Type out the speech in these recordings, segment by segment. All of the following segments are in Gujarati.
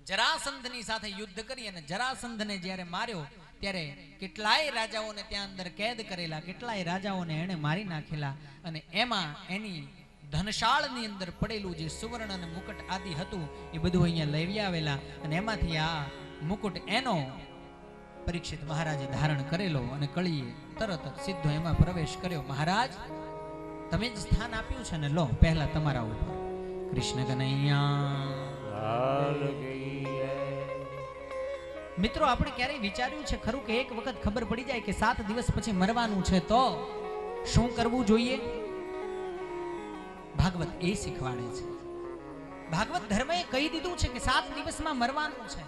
જરાસંધની સાથે યુદ્ધ કરી અને જરાસંધને જ્યારે માર્યો ત્યારે કેટલાય રાજાઓને ત્યાં અંદર કેદ કરેલા, કેટલાય રાજાઓને એણે મારી નાખેલા. અને એમાં એની ધનશાળની અંદર પડેલું જે સુવર્ણ અને મુકટ આદિ હતું એ બધું અહીંયા લઈ આવેલા. અને એમાંથી આ મુકુટ એનો પરીક્ષિત મહારાજે ધારણ કરેલો અને કળીએ તરત જ સીધો એમાં પ્રવેશ કર્યો. મહારાજ, તમે જ સ્થાન આપ્યું છે ને, લો પહેલા તમારા ઉપર. કૃષ્ણ કનૈયા. મિત્રો, આપણે ક્યારેય વિચાર્યું છે ખરું કે એક વખત ખબર પડી જાય કે 7 દિવસ પછી મરવાનું છે તો શું કરવું જોઈએ? ભાગવત એ શીખવાડે છે. ભાગવત ધર્મએ કહી દીધું છે કે 7 દિવસમાં મરવાનું છે.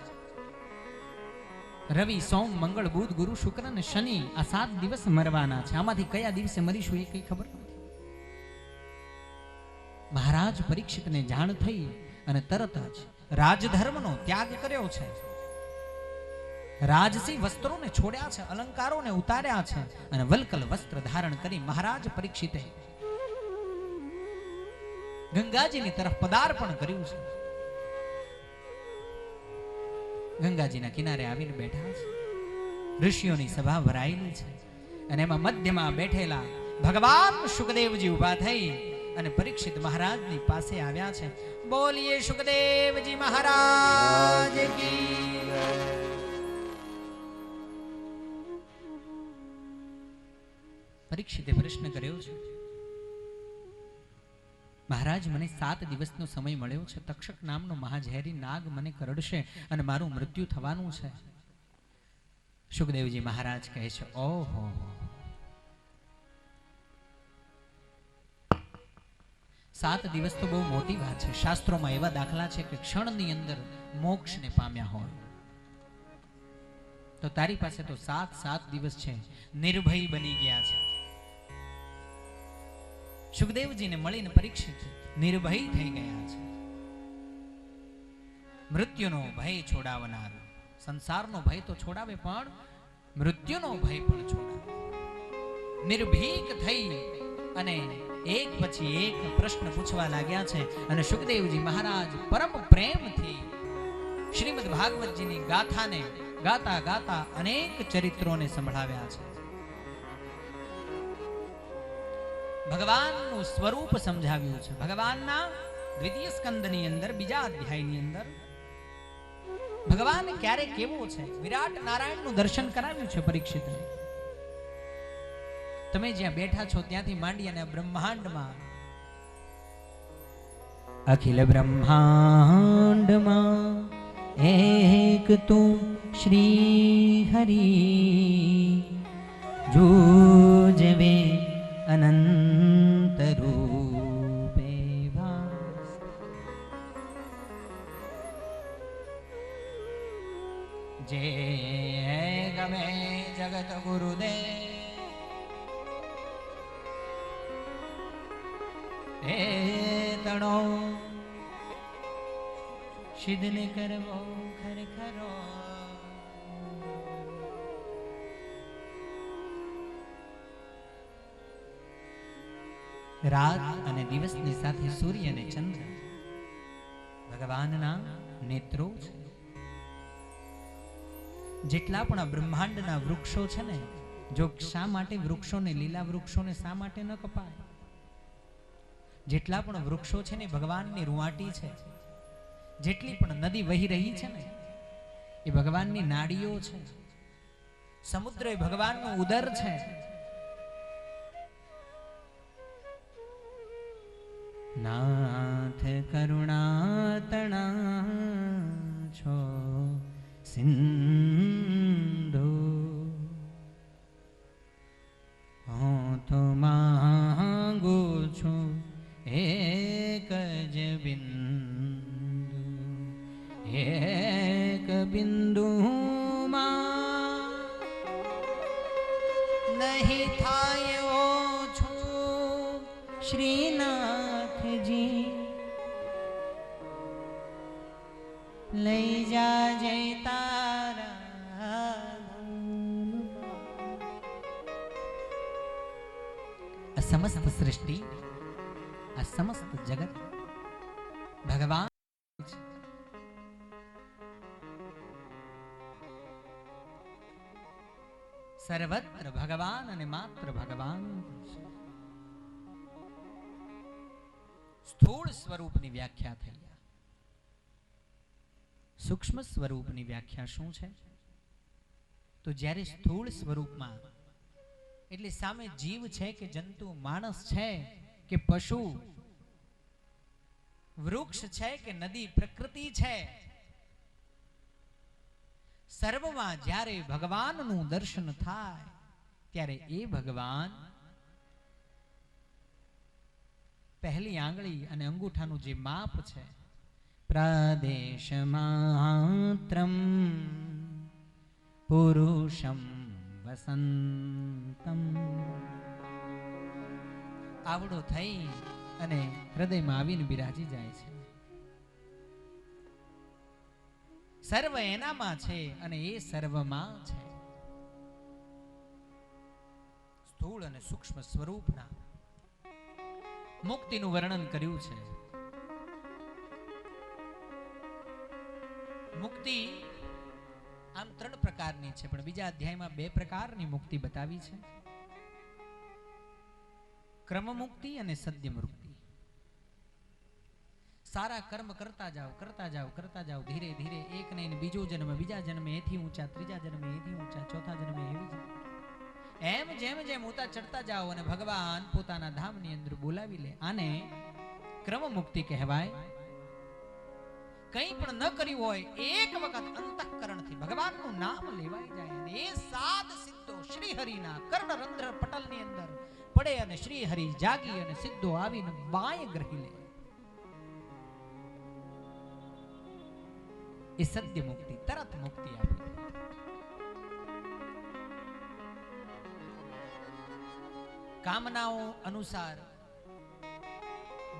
રવિ, સોમ, મંગળ, બુધ, ગુરુ, શુક્ર અને શનિ આ 7 દિવસ મરવાના છે. આમાંથી કયા દિવસે મરીશું એ કઈ ખબર નથી. મહારાજ પરીક્ષિતને જાણ થઈ અને તરત જ રાજધર્મનો ત્યાગ કર્યો છે. રાજસી વસ્ત્રોને છોડ્યા છે, અલંકારોને ઉતાર્યા છે અને વલ્કલ વસ્ત્ર ધારણ કરી મહારાજ પરીક્ષિતે ગંગાજીની તરફ પદાર્પણ કર્યું છે. ગંગાજીના કિનારે આવીને બેઠા છે. ઋષિઓની સભા ભરાયેલી છે અને એમાં મધ્યમાં બેઠેલા ભગવાન શુકદેવજી ઉભા થઈ અને પરીક્ષિત મહારાજની પાસે આવ્યા છે. બોલીએ શુકદેવજી મહારાજ કી. પરીક્ષિતે પ્રશ્ન કર્યો છે, મહારાજ, મને 7 દિવસનો સમય મળ્યો છે. તક્ષક નામનો મહાઝેરી નાગ મને કરડશે અને મારું મૃત્યુ થવાનું છે. શુકદેવજી મહારાજ કહે છે, ઓહો, 7 દિવસ તો બહુ મોટી વાત છે. શાસ્ત્રોમાં એવા દાખલા છે કે ક્ષણની અંદર મોક્ષને પામ્યા હોય. તો તારી પાસે તો 7 દિવસ છે, નિર્ભય બની ગયા છે. શુકદેવજીને મળીને પરીક્ષિત નિર્ભય થઈ ગયા છે. મૃત્યુનો ભય છોડાવનાર. સંસારનો ભય તો છોડાવે પણ મૃત્યુનો ભય પણ છોડાવે. નિર્ભીક થઈ અને એક પછી એક પ્રશ્ન પૂછવા લાગ્યા છે. અને શુકદેવજી મહારાજ પરમ પ્રેમથી શ્રીમદ ભાગવતજીની ગાથાને ગાતા ગાતા અનેક ચરિત્રોને સંભળાવ્યા છે. ભગવાનનું સ્વરૂપ સમજાવ્યું છે. ભગવાનના દ્વિતીય સ્કંદની અંદર બીજા અધ્યાયની અંદર ભગવાન ક્યારે કેવો છે વિરાટ નારાયણનું દર્શન કરાવ્યું છે પરીક્ષિતને. તમે જ્યાં બેઠા છો ત્યાંથી માંડી અને બ્રહ્માંડમાં, અખિલ બ્રહ્માંડમાં એક તું શ્રી હરિ જુજવે અનંત રૂપે ભાસ. જે ગમે જગત ગુરુદેવ હે તણો સિદ્ધને કરવો ખરેખરો. રાત અને દિવસની સાથે સૂર્ય અને ચંદ્ર ભગવાનના નેત્રો છે. જેટલા પણ બ્રહ્માંડના વૃક્ષો છે ને, જો શા માટે વૃક્ષોને, લીલા વૃક્ષોને શા માટે ન કપાય? જેટલા પણ વૃક્ષો છે ને ભગવાનની રૂવાટી છે. જેટલી પણ નદી વહી રહી છે ને એ ભગવાનની નાડીઓ છે. સમુદ્ર એ ભગવાનનું ઉદર છે. નાથ કરુણાતણા છો સિંધુ હું તો માંગુ છું એક જ બિંદુ. એક બિંદુમાં નહીં થાય ઓછું શ્રીનાથજી. લઈ જાજે તારા સમસ્ત સૃષ્ટિ, આ સમસ્ત જગત ભગવાન સર્વત્ર ભગવાન અને માત્ર ભગવાન. સ્થૂળ સ્વરૂપની વ્યાખ્યા થઈ. સૂક્ષ્મ સ્વરૂપની વ્યાખ્યા શું છે? તો જ્યારે સ્થૂળ સ્વરૂપમાં એટલે સામે જીવ છે કે જંતુ, માણસ છે કે પશુ, વૃક્ષ છે કે નદી, પ્રકૃતિ છે, સર્વમાં જ્યારે ભગવાનનું દર્શન થાય ત્યારે એ ભગવાન પહેલી આંગળી અને અંગૂઠાનું જે માપ છે, પ્રદેશ માત્રમ પુરુષમ વસંતમ, આવડો થઈ અને હૃદયમાં આવીને બિરાજી જાય છે. સર્વ એનામાં છે અને એ સર્વમાં છે. સ્થૂળ અને સૂક્ષ્મ સ્વરૂપના મુક્તિનું વર્ણન કર્યું છે. મુક્તિ આમ 3 પ્રકારની છે, પણ બીજા અધ્યાયમાં 2 પ્રકારની મુક્તિ બતાવી છે. ક્રમ મુક્તિ અને સદ્ય મુક્તિ. સારા કર્મ કરતા જાઓ ધીરે ધીરે, એક નહીં બીજો જન્મ, બીજા જન્મે એથી ઊંચા, ત્રીજા જન્મે એથી ઊંચા, ચોથા જન્મે એવી જ એમ જેમ જેમ ઊંચા ચડતા જાઓ અને ભગવાન પોતાના ધામની અંદર બોલાવી લે. આને ક્રમ મુક્તિ કહેવાય. કંઈ પણ ન કર્યું હોય, એક વખત અંતઃકરણથી ભગવાનનું નામ લેવાઈ જાય અને એ 7 સિદ્ધો શ્રી હરિના કર્ણરંધ્ર પટલની અંદર પડે અને શ્રી હરિ જાગી અને સિદ્ધો આવીને બાય ગ્રહી લે. એ સત્ય મુક્તિ, તરત મુક્તિ આપી. કામનાઓ અનુસાર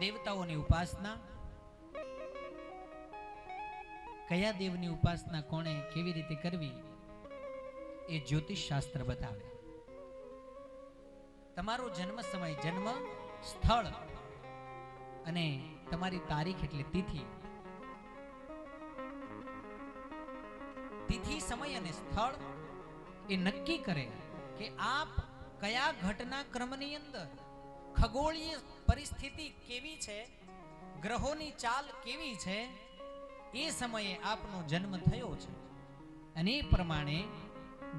દેવતાઓની ઉપાસના, કયા દેવની ઉપાસના કોણે કેવી રીતે કરવી એ જ્યોતિષ શાસ્ત્ર બતાવે. તમારો જન્મ સમય, જન્મ સ્થળ અને તમારી તારીખ એટલે તિથિ, સમય અને સ્થળ એ નક્કી કરે કે આપ કયા ઘટના ક્રમની અંદર, ખગોળીય પરિસ્થિતિ કેવી છે, ગ્રહોની ચાલ કેવી છે, એ સમયે આપનો જન્મ થયો છે અને એ પ્રમાણે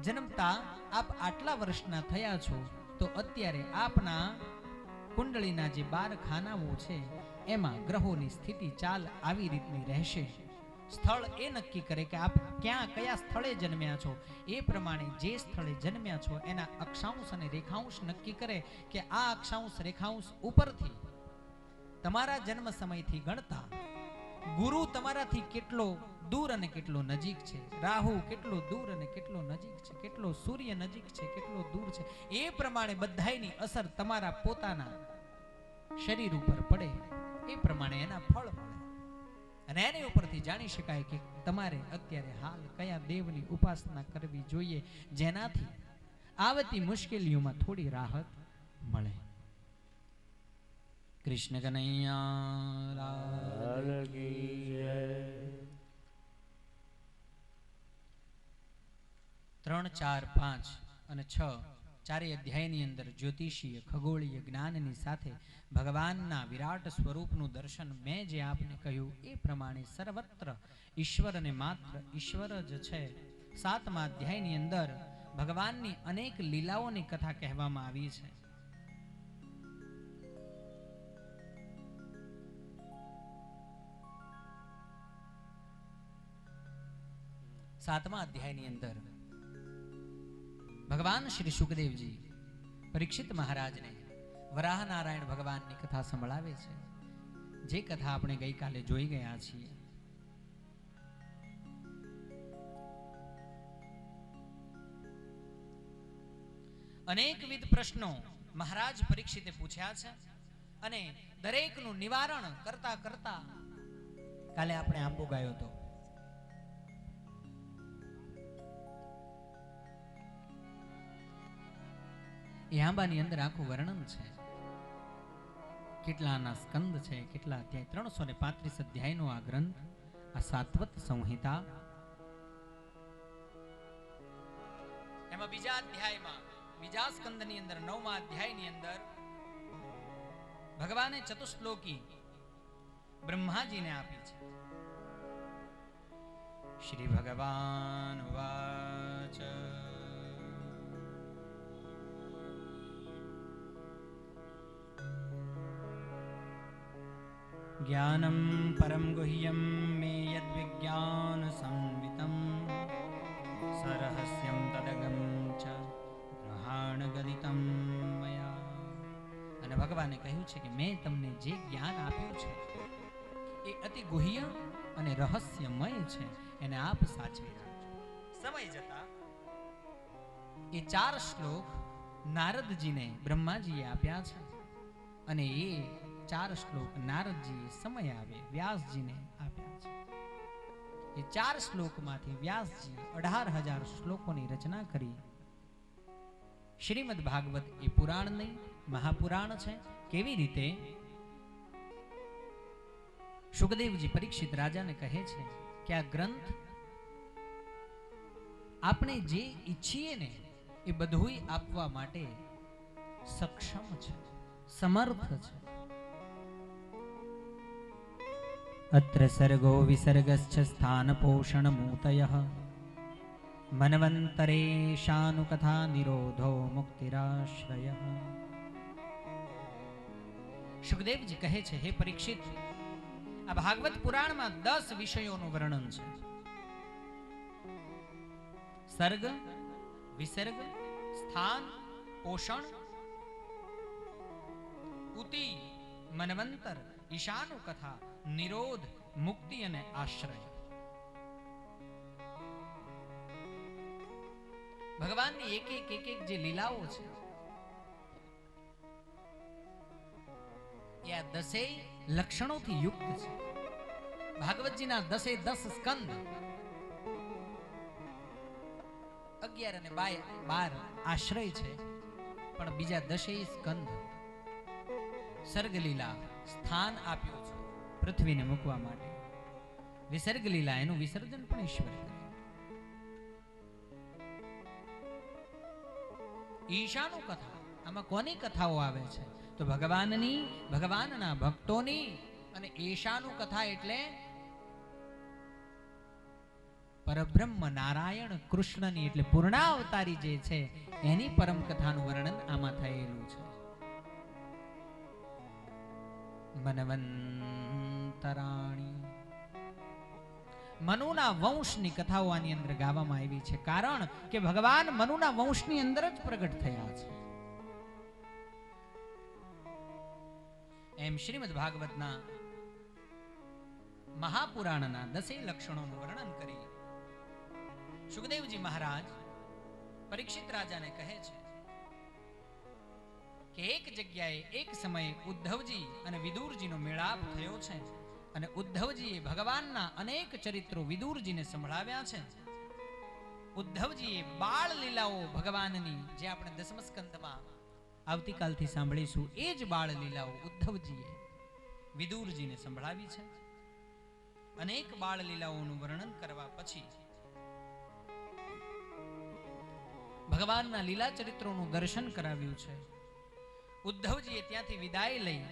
જન્મતા આપ આટલા વર્ષના થયા છો તો અત્યારે આપના કુંડળીના જે 12 ખાનાઓ છે એમાં ગ્રહોની સ્થિતિ ચાલ આવી રીતની રહેશે. સ્થળ એ નક્કી કરે કે આપ કયા સ્થળે જન્મ્યા છો. એ પ્રમાણે જે સ્થળે જન્મ્યા છો એના અક્ષાંશ અને રેખાંશ નક્કી કરે કે આ અક્ષાંશ રેખાંશ ઉપરથી તમારા જન્મ સમયથી ગણતા ગુરુ તમારાથી કેટલો દૂર અને કેટલો નજીક છે, રાહુ કેટલો દૂર અને કેટલો નજીક છે, કેટલો સૂર્ય નજીક છે, કેટલો દૂર છે, એ પ્રમાણે બધાયની અસર તમારા પોતાના શરીર ઉપર પડે. એ પ્રમાણે એના ફળ મળે અને એની ઉપરથી જાણી શકાય કે તમારે અત્યારે હાલ કયા દેવની ઉપાસના કરવી જોઈએ, જેનાથી આવતી મુશ્કેલીઓમાં થોડી રાહત મળે. કૃષ્ણ કનૈયા લાલ કી જય. 3, 4, 5 અને 6 ચારેય અધ્યાયની અંદર જ્યોતિષીય ખગોળીય જ્ઞાનની સાથે ભગવાનના વિરાટ સ્વરૂપનું દર્શન મેં જે આપને કહ્યું એ પ્રમાણે સર્વત્ર ઈશ્વર અને માત્ર ઈશ્વર જ છે. 7મા અધ્યાયની અંદર ભગવાનની અનેક લીલાઓની કથા કહેવામાં આવી છે. સાતમા અધ્યાયની અંદર ભગવાન શ્રી સુખદેવજી પરીક્ષિત મહારાજને વરાહ નારાયણ ભગવાનની કથા સંભળાવે છે, જે કથા આપણે ગઈકાલે જોઈ ગયા છીએ. અનેકવિધ પ્રશ્નો મહારાજ પરીક્ષિતે પૂછ્યા છે અને દરેકનું નિવારણ કરતા કરતા કાલે આપણે આંબો ગાયો હતો. એ આંબાની અંદર આખું વર્ણન છે, કેટલાના સ્કંદ છે, કેટલા અધ્યાય, 335 અધ્યાયનો આ ગ્રંથ, આ સાત્વત સંહિતા. એમાં બીજા અધ્યાયમાં, બીજા સ્કંદની અંદર 9મા અધ્યાયની અંદર ભગવાને ચતુશ્લોકી બ્રહ્માજીને આપી છે. શ્રી ભગવાન વાચ જ્ઞાનમ પરમ ગુહ્યમ મે યદ વિજ્ઞાન સંવિતમ સરહસ્યમ તદગમ ચ ગ્રહાણ ગદિતમ મયા. અને ભગવાને કહ્યું છે કે મેં તમને જે જ્ઞાન આપ્યું છે એ અતિ ગુહ્ય અને રહસ્યમય છે, એને આપ સાચવી રાખજો. સમય જતા એ 4 શ્લોક નારદજીને બ્રહ્માજીએ આપ્યા છે અને એ 4 શ્લોક નારદજીએ સમય આવે વ્યાસજીને આપ્યા છે. એ 4 શ્લોકમાંથી વ્યાસજી 18,000 શ્લોકોની રચના કરી. શ્રીમદ ભાગવત એ પુરાણ નહીં, મહાપુરાણ છે. કેવી રીતે? શુકદેવજી પરીક્ષિત રાજાને કહે છે કે આ ગ્રંથ આપણે જે ઈચ્છીએ ને એ બધું આપવા માટે સક્ષમ છે, સમર્થ છે. અત્ર સર્ગો વિસર્ગશ્ચ સ્થાન પોષણ મૂતયઃ મન્વંતરેશાનુકથા નિરોધો મુક્તિરાશ્રયઃ. શુકદેવજી કહે છે, હે પરીક્ષિત, આ ભાગવત પુરાણમાં 10 વિષયોનું વર્ણન છે. સર્ગ, વિસર્ગ, સ્થાન, પોષણ, ઉતિ, મન્વંતર, ઈશાનું કથા, નિરોધ, મુક્તિ અને આશ્રય. ભગવાનની એક એક જે લીલાઓ છે એ આ 10 લક્ષણોથી યુક્ત છે. ભાગવતજીના 10 સ્કંદ 11 અને 12 આશ્રય છે, પણ બીજા 10 સ્કંદ સર્ગ લીલા સ્થાન આપ્યું છે પૃથ્વીને મૂકવા માટે. વિસર્ગ લીલા એનું વિસર્જન પણ ઈશ્વર કરે. ઈશાનું કથા, આમાં કોની કથાઓ આવે છે? તો ભગવાનની, ભગવાનના ભક્તોની. અને ઈશાનું કથા એટલે પરબ્રહ્મ નારાયણ કૃષ્ણની, એટલે પૂર્ણાવતારી જે છે એની પરમ કથાનું વર્ણન આમાં થયેલું છે. મન્વંતરાણી, મનુના વંશની કથાઓ આની અંદર ગાવામાં આવી છે, કારણ કે ભગવાન મનુના વંશની અંદર જ પ્રગટ થયા છે. એમ શ્રીમદ ભાગવતના મહાપુરાણના 10 લક્ષણોનું વર્ણન કરી શુકદેવજી મહારાજ પરીક્ષિત રાજાને કહે છે કે એક જગ્યાએ એક સમયે ઉદ્ધવજી અને વિદુરજીનો મેળાપ થયો છે અને ઉદ્ધવજીએ ભગવાનના અનેક ચરિત્રો વિદુરજીને સંભળાવ્યા છે. ઉદ્ધવજીએ બાળ લીલાઓ ભગવાનની, જે આપણે 10મ સ્કંદમાં આવતીકાલથી સાંભળીશું, એ જ બાળ લીલાઓ ઉદ્ધવજીએ વિદુરજીને સંભળાવી છે. અનેક બાળ લીલાઓનું વર્ણન કરવા પછી ભગવાનના લીલા ચરિત્રોનું દર્શન કરાવ્યું છે. ઉદ્ધવજીએ ત્યાંથી વિદાય લઈ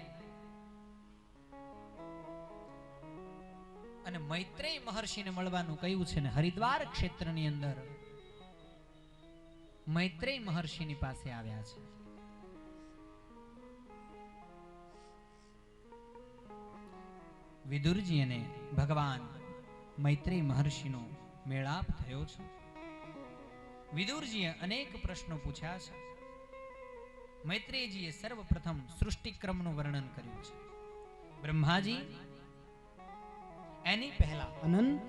અને મૈત્રેય મહર્ષિને મળવાનું કહ્યું છે ને હરિદ્વાર ક્ષેત્રની અંદર મૈત્રેય મહર્ષિની પાસે આવ્યા છે. વિદુરજી અને ભગવાન મૈત્રેય મહર્ષિનો મેળાપ થયો છે. વિદુરજીએ અનેક પ્રશ્નો પૂછ્યા છે. મૈત્રેયજીએ સર્વપ્રથમ સૃષ્ટિક્રમનું વર્ણન કર્યું છે. બ્રહ્માજી, એની પહેલા અનંત,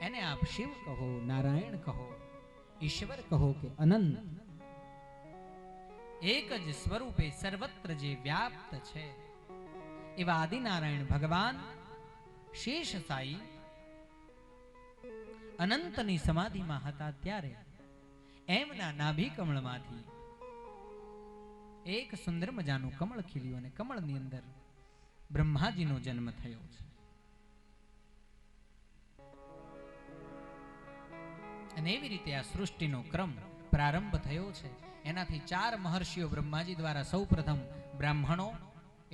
એને આપ શિવ કહો, નારાયણ કહો, ઈશ્વર કહો કે અનંત, એક જ સ્વરૂપે સર્વત્ર જે વ્યાપ્ત છે એવા આદિનારાયણ ભગવાન શેષ સાઈ અનંતની સમાધિમાં હતા ત્યારે એમના નાભી કમળમાંથી એક સુંદર મજાનું કમળ ખીલ્યું અને કમળની અંદર બ્રહ્માજીનો જન્મ થયો છે. અને એવી રીતે આ સૃષ્ટિનો ક્રમ પ્રારંભ થયો છે. એનાથી 4 મહર્ષિઓ બ્રહ્માજી દ્વારા સૌપ્રથમ બ્રાહ્મણો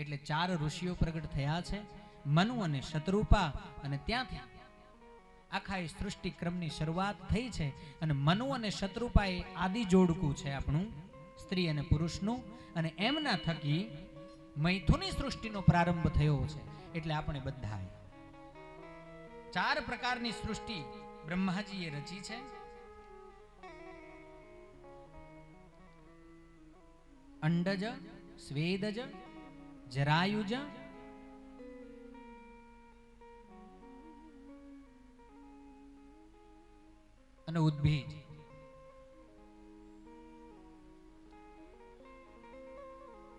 એટલે 4 ઋષિઓ પ્રગટ થયા છે, મનુ અને શતરૂપા, અને ત્યાંથી આખા એ સૃષ્ટિ ક્રમની શરૂઆત થઈ છે. અને મનુ અને શતરૂપા એ આદિ જોડકું છે આપણું, સ્ત્રી અને પુરુષનું, અને એમના થકી મૈથુની સૃષ્ટિનો પ્રારંભ થયો છે. એટલે આપણે બધા 4 પ્રકારની સૃષ્ટિ બ્રહ્માજીએ રચી છે. અંડજ, સ્વેદજ, જરાયુજ, અને ઉદ્ભીજ.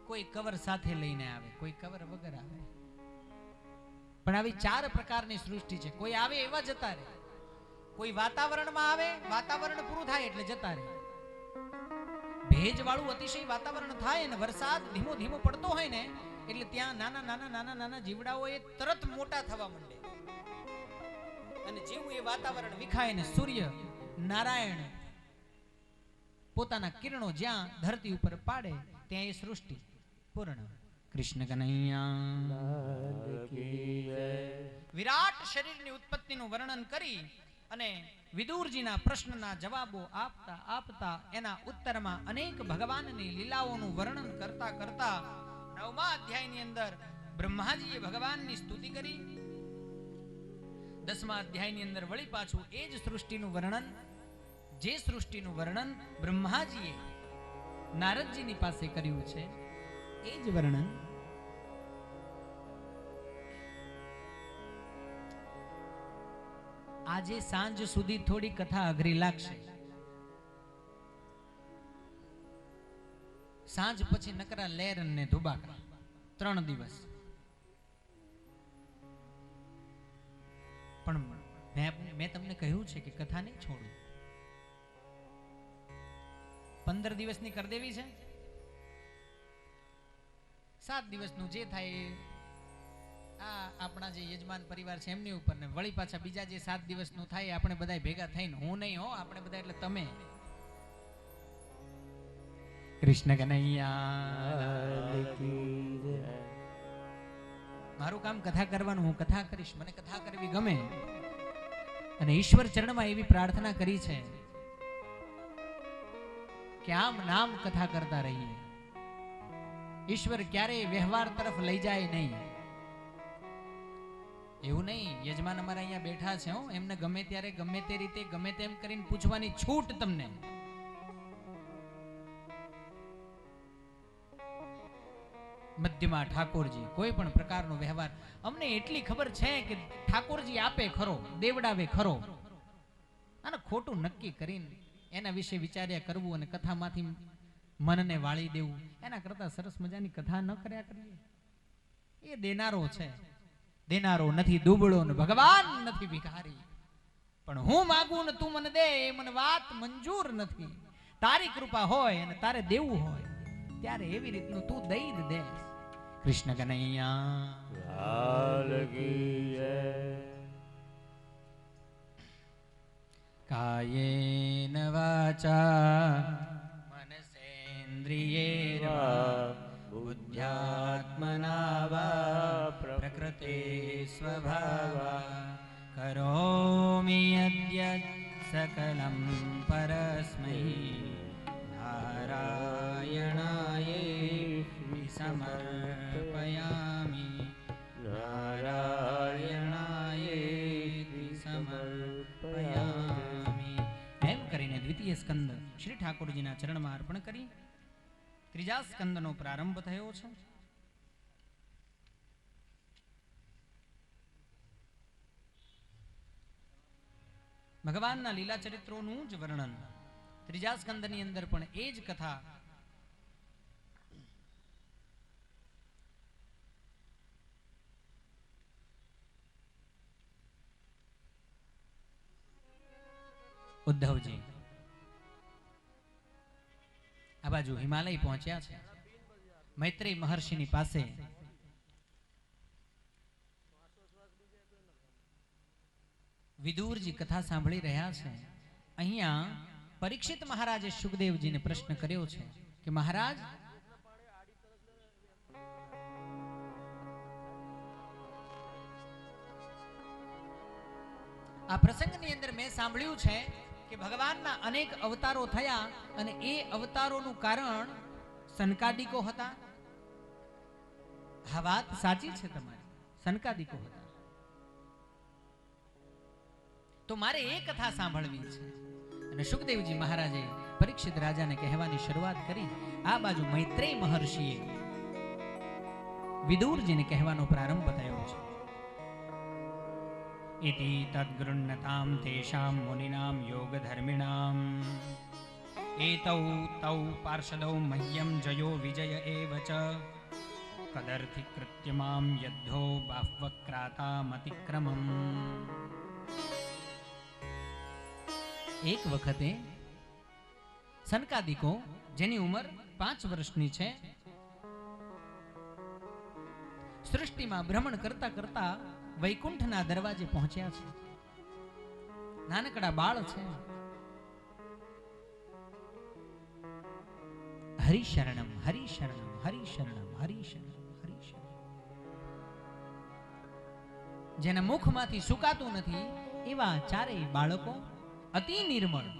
કોઈ કવર સાથે લઈને આવે, કોઈ કવર વગર આવે, પણ આવી 4 પ્રકારની સૃષ્ટિ છે. કોઈ આવે એવા જતા રહે, કોઈ વાતાવરણમાં આવે, વાતાવરણ પૂરું થાય એટલે જતા રહે. ભેજ વાળું અતિશય વાતાવરણ થાય અને વરસાદ ધીમો ધીમો પડતો હોય ને, એટલે ત્યાં નાના નાના નાના નાના જીવડાઓ એ તરત મોટા થવા માંડે. અને જેવું એ વાતાવરણ વિખાય ને સૂર્ય નારાયણ પોતાના કિરણો જ્યાં ધરતી ઉપર પાડે ત્યાં એ સૃષ્ટિ પૂર્ણ. કૃષ્ણ કનૈયા વિરાટ શરીરની ઉત્પત્તિનું વર્ણન કરી અને વિદુરજીના પ્રશ્નના જવાબો આપતા આપતા એના ઉત્તરમાં અનેક ભગવાનની લીલાઓનું વર્ણન કરતા કરતા 9મા અધ્યાયની અંદર બ્રહ્માજીએ ભગવાનની સ્તુતિ કરી. 10મા અધ્યાયની અંદર વળી પાછું એ જ સૃષ્ટિનું વર્ણન, જે સૃષ્ટિનું વર્ણન બ્રહ્માજીએ નારદજીની પાસે કર્યું છે એ જ વર્ણન આજે સાંજ સુધી થોડી કથા અઘરી લાગશે. સાંજ પછી નકરા લેર ને ધુબાકા 3 દિવસ. પણ મેં તમને કહ્યું છે કે કથા નહીં છોડું. 15 દિવસની કરી દેવી છે, 7 દિવસનું જે થાય આ આપણા જે યજમાન પરિવાર છે એમની ઉપર, ને વળી પાછા બીજા જે 7 દિવસનું થાય આપણે બધા ભેગા થઈને, હું નહીં હો, આપણે બધા એટલે તમે. કૃષ્ણ કનૈયા. મારું કામ કથા કરવાનું, હું કથા કરીશ, મને કથા કરવી ગમે. અને ઈશ્વર ચરણમાં એવી પ્રાર્થના કરી છે કે આમ નામ કથા કરતા રહીએ. ઈશ્વર ક્યારેય વ્યવહાર તરફ લઈ જાય નહીં. એવું નહીં, યજમાન અમારા અહીંયા બેઠા છે, એમને ગમે ત્યારે ગમે તે રીતે ગમે તેમ કરીને પૂછવાની છૂટ તમને. મધ્યમાં ઠાકોરજી કોઈ પણ પ્રકારનો વ્યવહાર, અમને એટલી ખબર છે કે ઠાકોરજી આપે ખરો, દેવડાવે ખરો, અને ખોટું નક્કી કરીને એના વિશે વિચાર્યા કરવું અને કથામાંથી મનને વાળી દેવું, એના કરતા સરસ મજાની કથા ન કર્યા કરીએ. એ દેનારો છે, દેનારો નથી દુબળો ને ભગવાન નથી ભિખારી. પણ હું માગું ને તું મને દે એ મને વાત મંજૂર નથી. તારી કૃપા હોય અને તારે દેવું હોય ત્યારે એવી રીતનું તું દઈ જ દે. કૃષ્ણ કનૈયા. કાયેન વાચા મનસેન્દ્રિયેર્વા બુદ્ધ્યાત્મના વા પ્રકૃતે સ્વભાવા કરોમિ યદ્યત સકલં પરસ્મૈ નારાયણાયેતિ સમર્પયામિ. નારાયણાયેતિ સમર્પયામિ. એમ કરીને દ્વિતીય સ્કંદ શ્રી ઠાકોરજીના ચરણમાં અર્પણ કરી ત્રીજા સ્કંદનો પ્રારંભ થયો છે. ભગવાનના લીલા ચરિત્રોનું જ વર્ણન ત્રીજા સ્કંદની અંદર પણ એ જ કથા ઉદ્ધવજી આ બાજુ હિમાલય પહોંચ્યા છે. મૈત્રેય મહર્ષિની પાસે વિદુરજી કથા સાંભળી રહ્યા છે. અહીંયા પરીક્ષિત મહારાજે સુખદેવજીને પ્રશ્ન કર્યો છે કે મહારાજ, આ પ્રસંગની અંદર મેં સાંભળ્યું છે કે ભગવાનના અનેક અવતારો થયા અને એ અવતારોનું કારણ સનકાદિકો હતા. આ વાત સાચી છે તમારી, સનકાદિકો હતા. તો મારે એ કથા સાંભળવી છે. અને સુખદેવજી મહારાજે પરીક્ષિત રાજાને કહેવાની શરૂઆત કરી. આ બાજુ મૈત્રેય મહર્ષિએ વિદુરજીને કહેવાનો પ્રારંભ થયો છે. ઇતિ તદ્ગૃહ્ણતામ તેષામ મુનિનામ યોગધર્મિણામ એતૌ તૌ પાર્ષદૌ મહ્યમ જયો વિજય એવ ચ કદર્થી કૃત્યમામ યદ્ધો બાહ્વક્રાતામતિક્રમમ. એક વખતે સનકાદિકો, જેની ઉંમર 5 વર્ષની છે, સૃષ્ટિમાં ભ્રમણ કરતા કરતા વૈકુંઠના દરવાજે પહોંચ્યા છે. નાનકડા બાળ છે. હરિશરણમ હરિશરણમ હરિશરણમ હરિશરણમ હરિશરણમ. જેના મુખમાંથી સુકાતું નથી એવા ચારેય બાળકો અતિ નિર્મળ,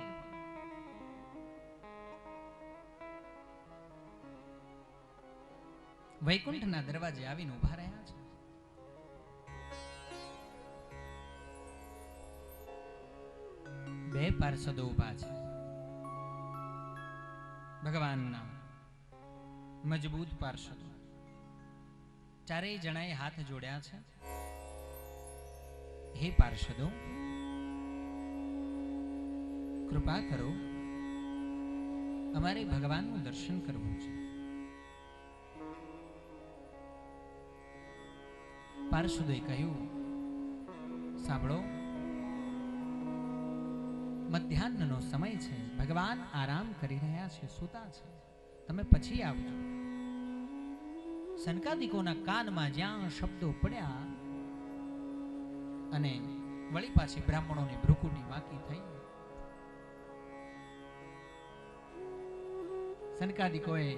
વૈકુંઠના દરવાજે આવીને ઉભા રહ્યા છે. બે પાર્ષદો ઉભા છે. ભગવાનના મજબૂત પાર્ષદો. ચારેય જણાએ હાથ જોડ્યા છે. હે પાર્ષદો, કૃપા કરો, અમારે ભગવાનનું દર્શન કરવું છે. પાર્ષદોએ કહ્યું, સાંભળો, મધ્યાહ્નનો સમય છે, ભગવાન આરામ કરી રહ્યા છે, સૂતા છે, તમે પછી આવજો. સનકાદિકોના કાનમાં જ્યાં શબ્દો પડ્યા અને વળી પાછી બ્રાહ્મણોની ભ્રુકુટી વાકી થઈ. સનકાદિકોએ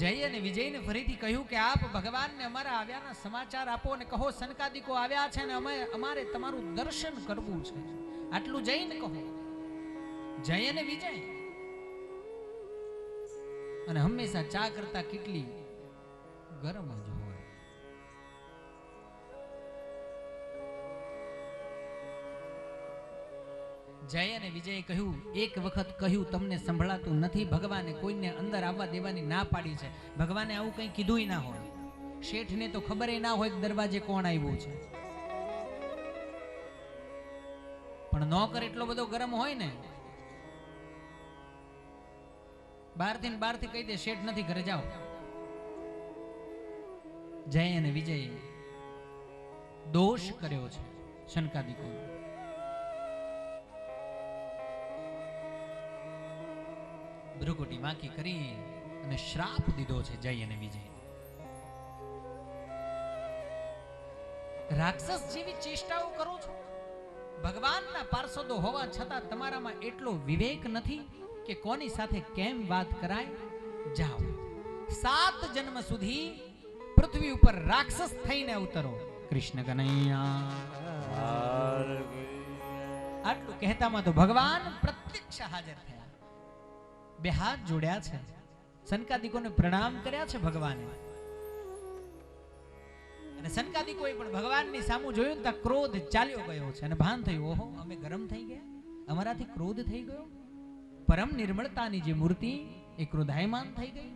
જય અને વિજયને ફરીથી કહ્યું કે આપ ભગવાનને અમારા આવ્યાના સમાચાર આપો અને કહો સનકાદિકો આવ્યા છે અને અમારે તમારું દર્શન કરવું છે. આટલું જઈને કહો. જય અને વિજય. અને હંમેશા ચા કરતા કેટલી ગરમ જ હોય. જય અને વિજયે કહ્યું, એક વખત કહ્યું તમને સંભળાતું નથી. ભગવાને કોઈને અંદર આવવા દેવાની ના પાડી છે. ભગવાને આવું કંઈ કીધું ના હોય. શેઠને તો ખબર ના હોય કે દરવાજે કોણ આવ્યું છે. પણ નોકર એટલો બધો ગરમ હોય ને, બહારથી કહી દે શેઠ નથી, ઘરે જાઓ. જય અને વિજયે દોષ કર્યો છે સનકાદિકો. ભ્રુકુટી વાંકી કરી અને શ્રાપ દીધો છે જય અને વિજય. રાક્ષસ જેવી ચેષ્ટાઓ કરો છો. ભગવાનના પાર્ષદો હોવા છતાં તમારામાં એટલો વિવેક નથી કે કોની સાથે કેમ વાત કરાય. જાઓ, 7 જન્મ સુધી પૃથ્વી ઉપર રાક્ષસ થઈને અવતરો. કૃષ્ણ કનૈયા. આટલું કહેતામાં તો ભગવાન પ્રત્યક્ષ હાજર થયા. 2 હાથ જોડ્યા છે. સનકાદિકોને પ્રણામ કર્યા છે ભગવાને. અને સનકાદિકોએ પણ ભગવાનની સામુ જોયું ને ત્યાં ક્રોધ ચાલ્યો ગયો છે. અને ભાન થયું, ઓહો, અમે ગરમ થઈ ગયા, અમારાથી ક્રોધ થઈ ગયો. પરમ નિર્મળતાની જે મૂર્તિ એ ક્રોધાયમાન થઈ ગઈ.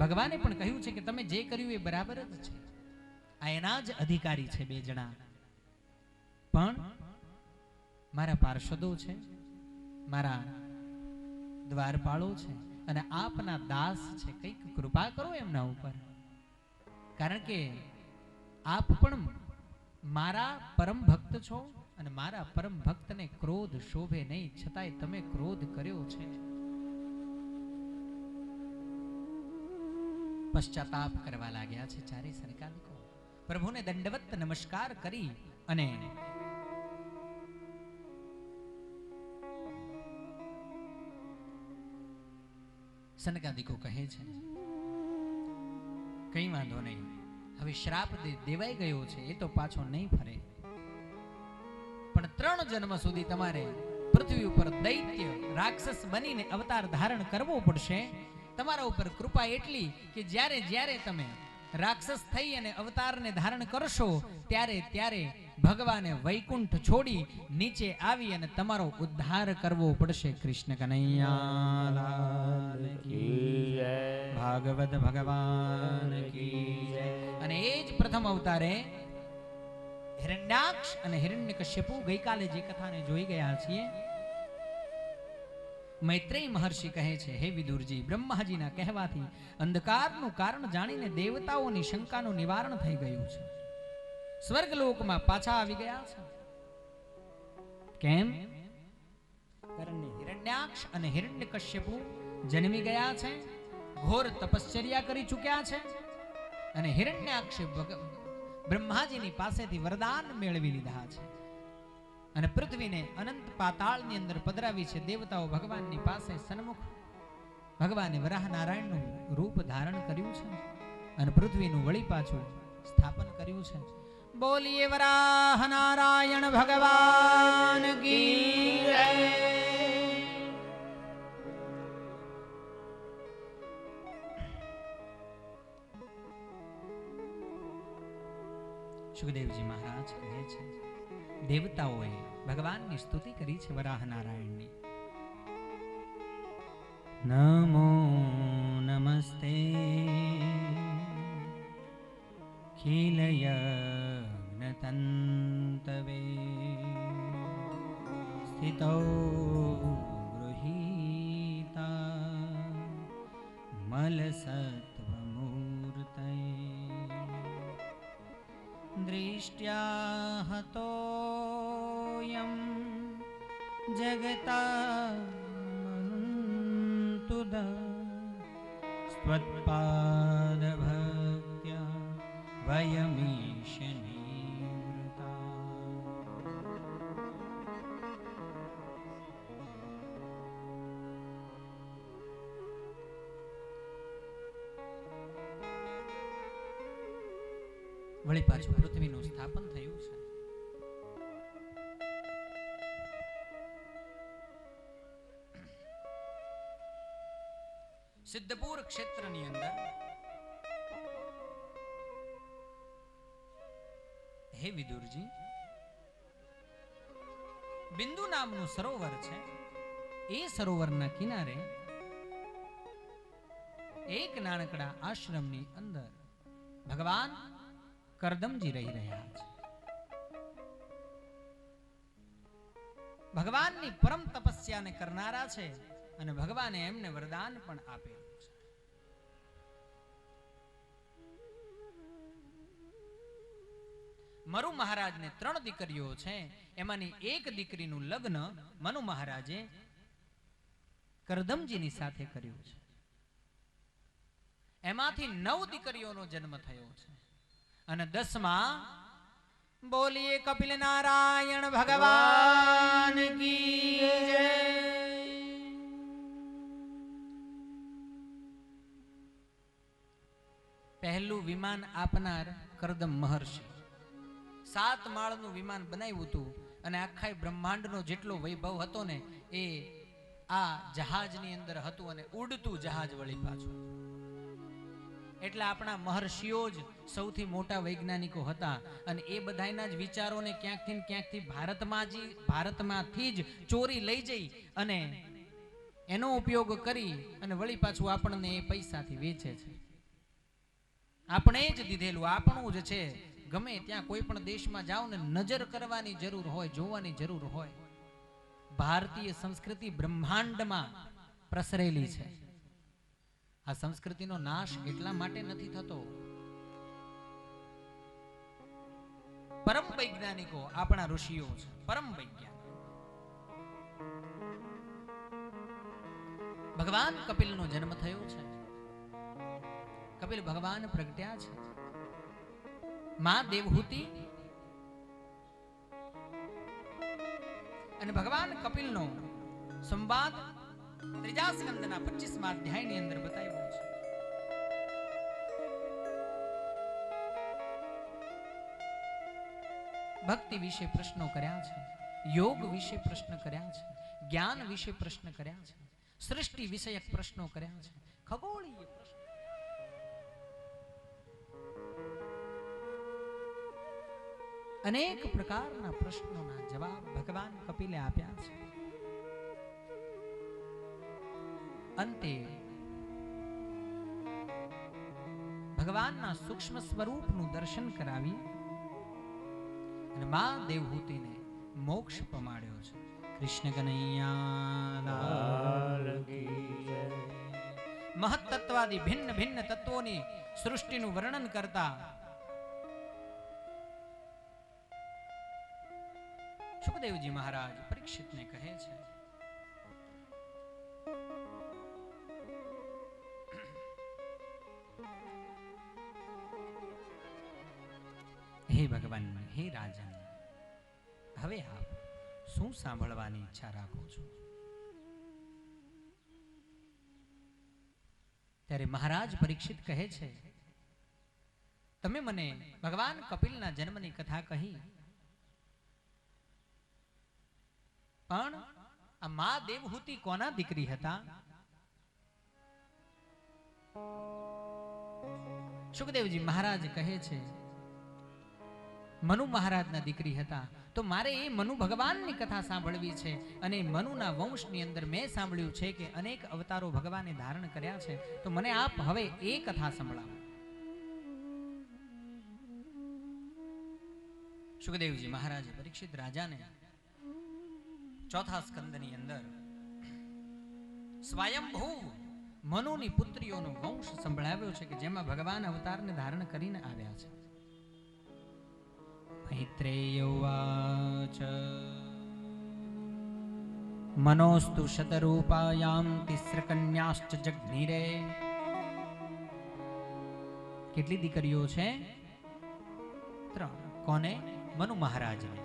ભગવાને પણ કહ્યું છે કે તમે જે કર્યું એ બરાબર જ છે. આ એના જ અધિકારી છે 2 જણા. પણ મારા પાર્ષદો છે, મારા દ્વારપાળો છે અને આપના દાસ છે. કંઈક કૃપા કરો એમના ઉપર. કારણ કે આપ પણ મારા પરમ ભક્ત છો અને મારા પરમ ભક્તને ક્રોધ શોભે નહીં, છતાંય તમે ક્રોધ કર્યો છે. પશ્ચાતાપ કરવા લાગ્યા છે ચારે સનકાદિકો. પ્રભુને દંડવત નમસ્કાર કરી અને સનકાદિકો કહે છે કઈ વાંધો નહીં, હવે શ્રાપ દેવાઈ ગયો છે, એ તો પાછો નહીં ફરે, પણ 3 જન્મ સુધી તમારે પૃથ્વી ઉપર દૈત્ય રાક્ષસ બનીને અવતાર ધારણ કરવો પડશે. તમારા ઉપર કૃપા એટલી કે જ્યારે જ્યારે તમે રાક્ષસ થઈ અને અવતારને ધારણ કરશો ત્યારે ત્યારે ભગવાને વૈકુંઠ છોડી નીચે આવી અને તમારો ઉદ્ધાર કરવો પડશે. કૃષ્ણ કનૈયા લાલ કી જય, ભાગવત ભગવાન કી જય. અને એ જ પ્રથમ અવતારે હિરણ્યાક્ષ અને હિરણ્યકશ્યપુ ગઈકાલે જે કથાને જોઈ ગયા છીએ, મૈત્રેય મહર્ષિ કહે છે, હે વિદુરજી, બ્રહ્માજીના કહેવાથી અંધકારનું કારણ જાણીને દેવતાઓની શંકાનું નિવારણ થઈ ગયું છે. સ્વર્ગલોકમાં પાછા આવી ગયા છે. કેમ? કારણ હિરણ્યાક્ષ અને હિરણ્યકશ્યપુ જન્મી ગયા છે, ઘોર તપશ્ચર્યા કરી ચૂક્યા છે, અને હિરણ્યાક્ષે બ્રહ્માજીની પાસેથી વરદાન મેળવી લીધા છે અને પૃથ્વીને અનંત પાતાળની અંદર પધરાવી છે. દેવતાઓ ભગવાનની પાસે સન્મુખ ભગવાને વરાહ નારાયણનું રૂપ ધારણ કર્યું છે અને પૃથ્વીનું વળી પાછું સ્થાપન કર્યું છે. બોલીએ વરાહ નારાયણ ભગવાન કી જય. સુખદેવજી મહારાજ કહે છે, દેવતાઓએ ભગવાનની સ્તુતિ કરી છે વરાહ નારાયણની. નમો નમસ્તે ખિલયજ્ઞતંતવે સ્થિતો ગૃહીતા મલસત્વમૂર્તય દૃષ્ટ્યા હતોયમ જગતામનુતુદ સ્ત્વત્પાદ ભક્ત્યા વયમીશ નિવૃતા. વળી પાછું પૃથ્વીનું સ્થાપન થયું છે. સિદ્ધપુર ક્ષેત્રની અંદર હે વિદુરજી, બિંદુ નામનું સરોવર છે. એ સરોવરના કિનારે એક નાનકડા આશ્રમની અંદર ભગવાન કરદમજી રહી રહ્યા છે. ભગવાનની પરમ તપસ્યાને કરનારા છે અને ભગવાને એમને વરદાન પણ આપેલું છે. મરુ મહારાજને 3 દીકરીઓ છે. એમાંની એક દીકરીનું લગ્ન મનુ મહારાજે કરદમજીની સાથે કર્યું છે. એમાંથી 9 દીકરીઓનો જન્મ થયો છે અને 10માં બોલીએ કપિલ નારાયણ ભગવાન કી જય. પહેલું વિમાન આપનાર કરદમ મહર્ષિ 7 માળનું વિમાન બનાવ્યું હતું અને આખા બ્રહ્માંડનો જેટલો વૈભવ હતો ને એ આ જહાજની અંદર હતું અને ઉડતું જહાજ વળી પાછું. એટલે આપણા મહર્ષિઓ જ સૌથી મોટા વૈજ્ઞાનિકો હતા અને એ બધાના જ વિચારોને ક્યાંકથી ભારતમાંથી જ ચોરી લઈ જઈ અને એનો ઉપયોગ કરી અને વળી પાછું આપણને એ પૈસાથી વેચે છે. આપણે જ દીધેલું આપણું જ છે. ગમે ત્યાં કોઈ પણ દેશમાં જાઓ ને નજર કરવાની જરૂર હોય, જોવાની જરૂર હોય. ભારતીય સંસ્કૃતિ બ્રહ્માંડમાં પ્રસરેલી છે. આ સંસ્કૃતિનો નાશ એટલા માટે નથી થતો. પરમ વૈજ્ઞાનિકો આપણા ઋષિઓ છે, પરમ વૈજ્ઞાનિક. ભગવાન કપિલનો જન્મ થયો છે. કપિલ ભગવાન પ્રગટ્યા છે. માં દેવહૂતિ અને ભગવાન કપિલનો સંવાદ ત્રીજા સ્કંદના 25મા અધ્યાયની અંદર બતાવ્યો છે. ભક્તિ વિશે પ્રશ્નો કર્યા છે, યોગ વિશે પ્રશ્ન કર્યા છે, જ્ઞાન વિશે પ્રશ્ન કર્યા છે, સૃષ્ટિ વિષયક પ્રશ્નો કર્યા છે, ખગોળીય પ્રશ્નો, અનેક પ્રકારના પ્રશ્નોના જવાબ ભગવાન કપિલે આપ્યા છે. અંતે ભગવાનના સૂક્ષ્મ સ્વરૂપનું દર્શન કરાવી અને મા દેવહૂતિને મોક્ષ પમાડ્યો છે. કૃષ્ણ કનૈયા લાલ કી જય. મહત્તત્વાદી ભિન્ન ભિન્ન તત્વોની સૃષ્ટિનું વર્ણન કરતા સુખદેવજી મહારાજ પરીક્ષિતને કહે છે, હે ભગવાન, હે રાજન, હવે આપ શું સાંભળવાની ઈચ્છા રાખો છો? ત્યારે મહારાજ પરીક્ષિત કહે છે, તમે મને ભગવાન કપિલના જન્મની કથા કહી, પણ આ મા દેવહૂતિ કોના દીકરી હતા? સુખદેવજી મહારાજ કહે છે, મનુ મહારાજના દીકરી હતા. તો મારે એ મનુ ભગવાનની કથા સાંભળવી છે. અને મનુના વંશની અંદર મેં સાંભળ્યું છે કે અનેક અવતારો ભગવાને ધારણ કર્યા છે. તો મને આપ હવે એ કથા સંભળાવો. સુખદેવજી મહારાજે પરીક્ષિત રાજાને ચોથા સ્કંદની અંદર સ્વયંભૂ મનુની પુત્રીઓનો વંશ સંભળાવ્યો છે કે જેમાં ભગવાન અવતારને ધારણ કરીને આવ્યા છે. મૈત્રેય ઉવાચ મનોસ્તુ શતરૂપાયામ તિસ્રકન્યાશ્ચ જગ્નિરે. કેટલી દીકરીઓ છે? 3. કોને? મનુ મહારાજને.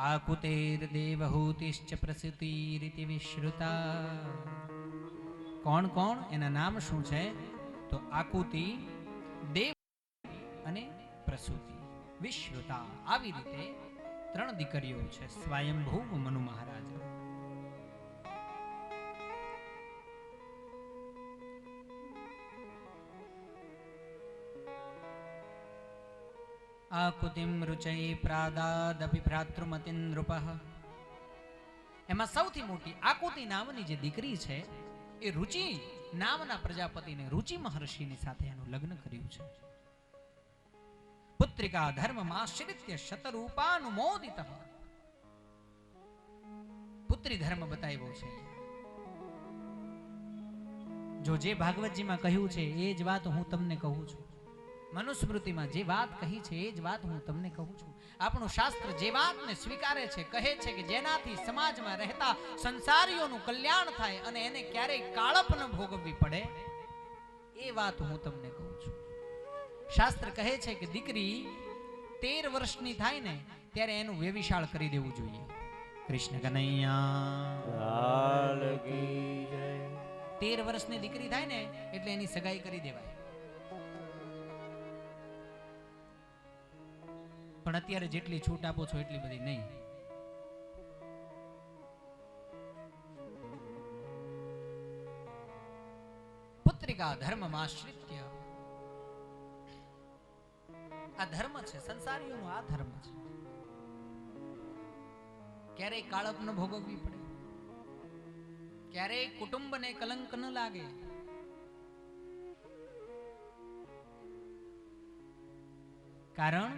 આકુતેર દેવહૂતિશ્ચ પ્રસૂતિરિતિ વિશ્રુતા. કોણ કોણ? એના નામ શું છે? તો આકુતિ, દેવ અને પ્રસૂતિ, વિશ્રુતા. આવી રીતે 3 દીકરીઓ છે સ્વયંભૂ મનુ મહારાજ. આકુતિમ રુચૈ પ્રાદાદપી ભ્રાતૃમતિન નૃપઃ. એમાં સૌથી મોટી આકુતિ નામની જે દીકરી છે એ રુચિ નામના પ્રજાપતિને રુચિ મહર્ષિની સાથે એનું લગ્ન કર્યું છે. પુત્રિકા ધર્મમાશ્રિત્ય શતરૂપાનુમોદિતઃ. પુત્રી ધર્મ બતાવ્યો છે. જો જે ભાગવતજીમાં કહ્યું છે એ જ વાત હું તમને કહું છું. મનુસ્મૃતિમાં જે વાત કહી છે એ જ વાત હું તમને કહું છું. આપણું શાસ્ત્ર જે વાતને સ્વીકારે છે, કહે છે કે જેનાથી સમાજમાં રહેતા સંસારીઓનું કલ્યાણ થાય અને એને ક્યારેય કાળપ ન ભોગવવી પડે, એ વાત હું તમને કહું છું. શાસ્ત્ર કહે છે કે દીકરી 13 વર્ષની થાય ને ત્યારે એનું વ્યભિચાર કરી દેવું જોઈએ. કૃષ્ણ કનૈયા લાલ કી જય. 13 વર્ષની દીકરી થાય ને એટલે એની સગાઈ કરી દેવાય. પણ અત્યારે જેટલી છૂટ આપો છો એટલી બધી નહીં. પુત્રિકા ધર્મમાશ્રિત્ય. આ ધર્મ છે, સંસારીઓનો આ ધર્મ છે. ક્યારેય કાળપ ન ભોગવવી પડે, ક્યારેય કુટુંબને કલંક ન લાગે. કારણ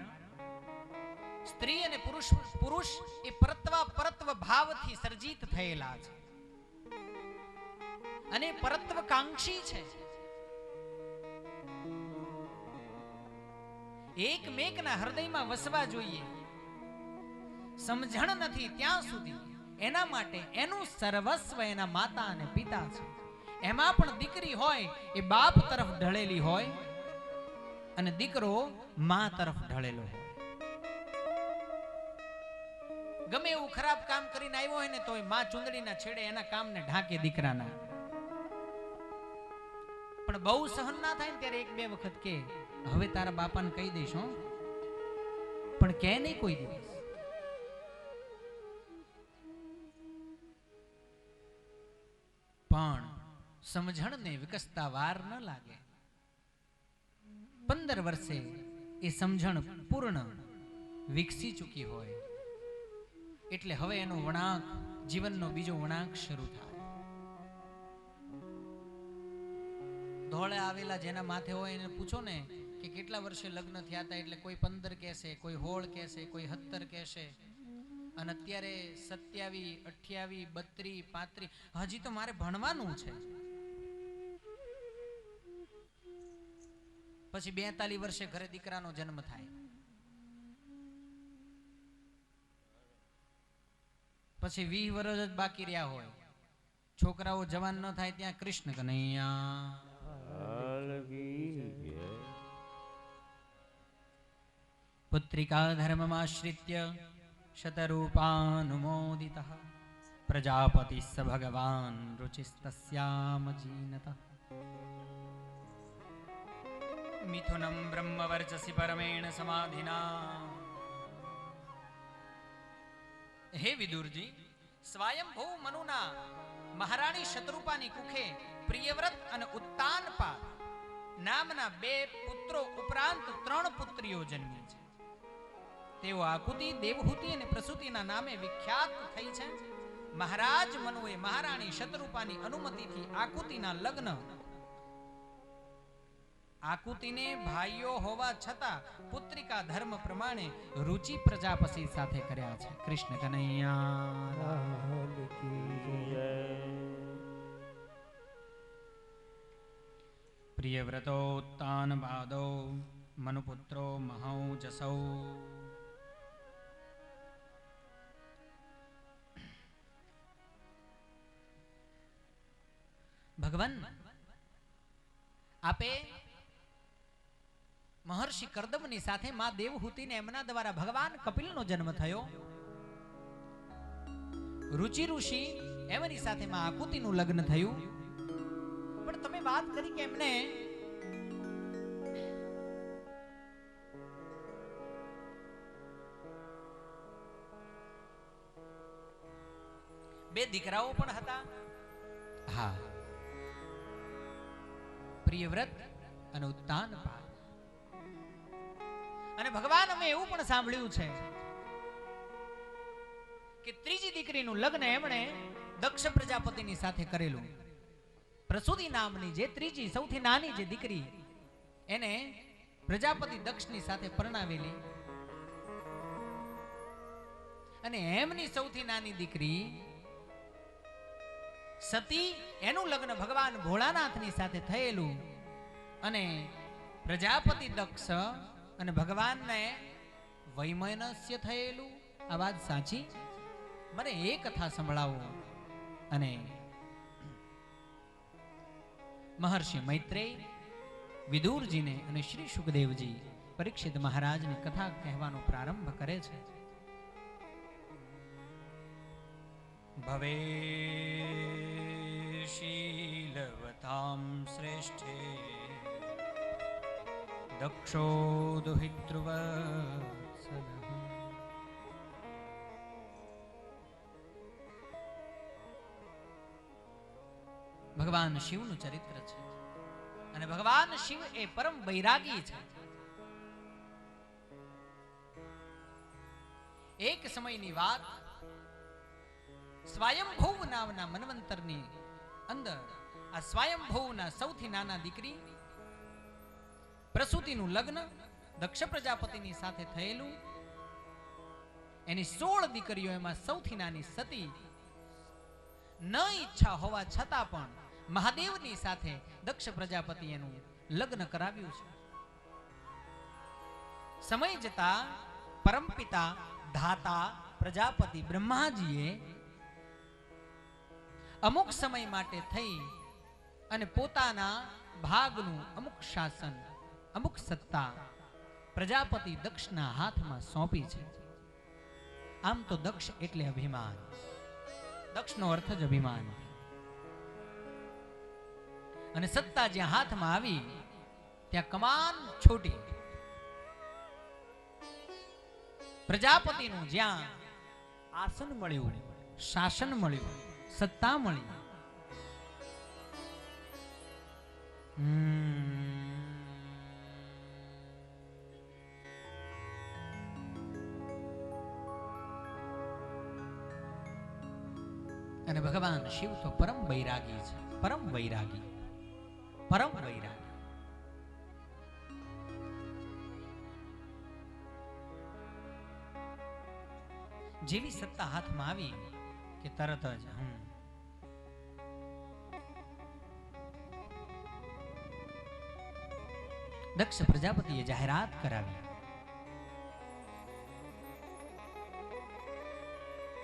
સ્ત્રી અને પુરુષ એ પરત્વ ભાવથી સર્જિત થયેલા છે અને પરત્વકાંક્ષી છે. એકમેકના હૃદયમાં વસવા જોઈએ. સમજણ નથી ત્યાં સુધી એના માટે એનું સર્વસ્વ એના માતા અને પિતા છે. એમાં પણ દીકરી હોય એ બાપ તરફ ઢળેલી હોય અને દીકરો મા તરફ ઢળેલો હોય. ગમે એવું ખરાબ કામ કરીને આવ્યો હોય ને તોય માં ચુંદડીના છેડે એના કામને ઢાંકે દીકરાના. પણ બહુ સહન ના થાય ને ત્યારે એક બે વખત કે હવે તારા બાપાને કહી દઈશ હો, પણ કે નહીં કોઈ દિવસ. પણ સમજણને વિકસતા વાર ન લાગે. 15 વર્ષે એ સમજણ પૂર્ણ વિકસી ચૂકી હોય એટલે હવે એનો વળાંક, જીવનનો બીજો વળાંક શરૂ થાય. ધોળે આવેલા જેના માથે હોય એને પૂછો ને કે કેટલા વર્ષે લગ્ન થયા હતા, એટલે કોઈ 15 કહેશે, કોઈ 16 કહેશે, કોઈ 17 કહેશે. અને અત્યારે 27, 28, 32, 35, હજી તો મારે ભણવાનું છે. પછી 42 વર્ષે ઘરે દીકરાનો જન્મ થાય. પછી 20 વર્ષ જ બાકી રહ્યા હોય, છોકરાઓ જવાન ન થાય ત્યાં કૃષ્ણ કનૈયા. પુત્રિકા ધર્મમાશ્રિત્ય શતરૂપાનુમોદિતઃ પ્રજાપતિ સ ભગવાન રુચિસ્તસ્યામજીનતઃ. મિથુનમ બ્રહ્મવર્ચસી પરમેણ સમાધિના. હે વિદુરજી, સ્વયંભૂ મનુના મહારાણી શતરૂપાની કુખે પ્રિયવ્રત અને ઉત્તાનપા નામના 2 પુત્રો ઉપરાંત 3 પુત્રીઓ જન્મી છે. તેઓ આકુતિ, દેવહૂતિ અને પ્રસૂતિના નામે વિખ્યાત થઈ છે. મહારાજ મનુએ મહારાણી શતરૂપાની અનુમતિથી આકુતિના લગ્ન આકુતિને ભાઈઓ હોવા છતાં પુત્રિકા ધર્મ પ્રમાણે રુચિ પ્રજાપતિ સાથે કર્યા છે. કૃષ્ણ કનૈયા. પ્રિયવ્રતો ઉત્તાન બાદો મનુપુત્રો મહૌજસૌ. ભગવાન આપે મહર્ષિ કર્દમની સાથે માં દેવહૂતિને એમના દ્વારા ભગવાન કપિલનો જન્મ થયો. રુચિ ઋષિ એમની સાથે માં આકુતિનું લગ્ન થયું. પણ તમે વાત કરી કે એમને બે દીકરાઓ પણ હતા. હા, પ્રિયવ્રત અને ઉત્તાનપા. અને ભગવાન અમે એવું પણ સાંભળ્યું છે કે ત્રીજી દીકરીનું લગ્ન એમણે દક્ષ પ્રજાપતિની સાથે કરેલું. પ્રસૂતિ નામની જે ત્રીજી સૌથી નાની જે દીકરી એને પ્રજાપતિ દક્ષની સાથે પરણાવેલી. અને એમની સૌથી નાની દીકરી સતી, એનું લગ્ન ભગવાન ભોળાનાથની સાથે થયેલું. અને પ્રજાપતિ દક્ષ અને ભગવાનને વૈમનસ્ય થયેલું. આ વાત સાચી? મને એ કથા સંભળાવો. અને મહર્ષિ મૈત્રેય વિદુરજીને અને શ્રી સુખદેવજી પરીક્ષિત મહારાજની કથા કહેવાનો પ્રારંભ કરે છે. ભવે શીલવતામ શ્રેષ્ઠે દક્ષો દુહિતૃવ. ભગવાન શિવનું ચરિત્ર છે. અને ભગવાન શિવ એ પરમ વૈરાગી છે. એક સમયની વાત, સ્વયંભૂ નામના મન્વંતરની અંદર આ સ્વયંભૂના સૌથી નાના દીકરી પ્રસૂતિનું લગ્ન દક્ષ પ્રજાપતિની સાથે થયેલું. એની 16 દીકરીઓ, એમાં સૌથી નાની સતી ન ઈચ્છા હોવા છતાં પણ મહાદેવની સાથે દક્ષ પ્રજાપતિ એનું લગ્ન કરાવ્યું છે. સમય જતા પરમપિતા ધાતા પ્રજાપતિ બ્રહ્માજીએ અમુક સમય માટે થઈ અને પોતાના ભાગનું અમુક શાસન, અમુક સત્તા પ્રજાપતિ દક્ષના હાથમાં સોંપી છે. આમ તો દક્ષ એટલે અભિમાન, દક્ષનો અર્થ જ અભિમાન. અને સત્તા જ્યાં હાથમાં આવી ત્યાં કમાન છૂટી. પ્રજાપતિનું જ્યાં આસન મળ્યું, શાસન મળ્યું, સત્તા મળી, અને ભગવાન શિવ તો પરમ વૈરાગી છે, પરમ વૈરાગી, પરમ વૈરાગી. જેવી સત્તા હાથમાં આવી કે તરત જ દક્ષ પ્રજાપતિએ જાહેરાત કરાવી.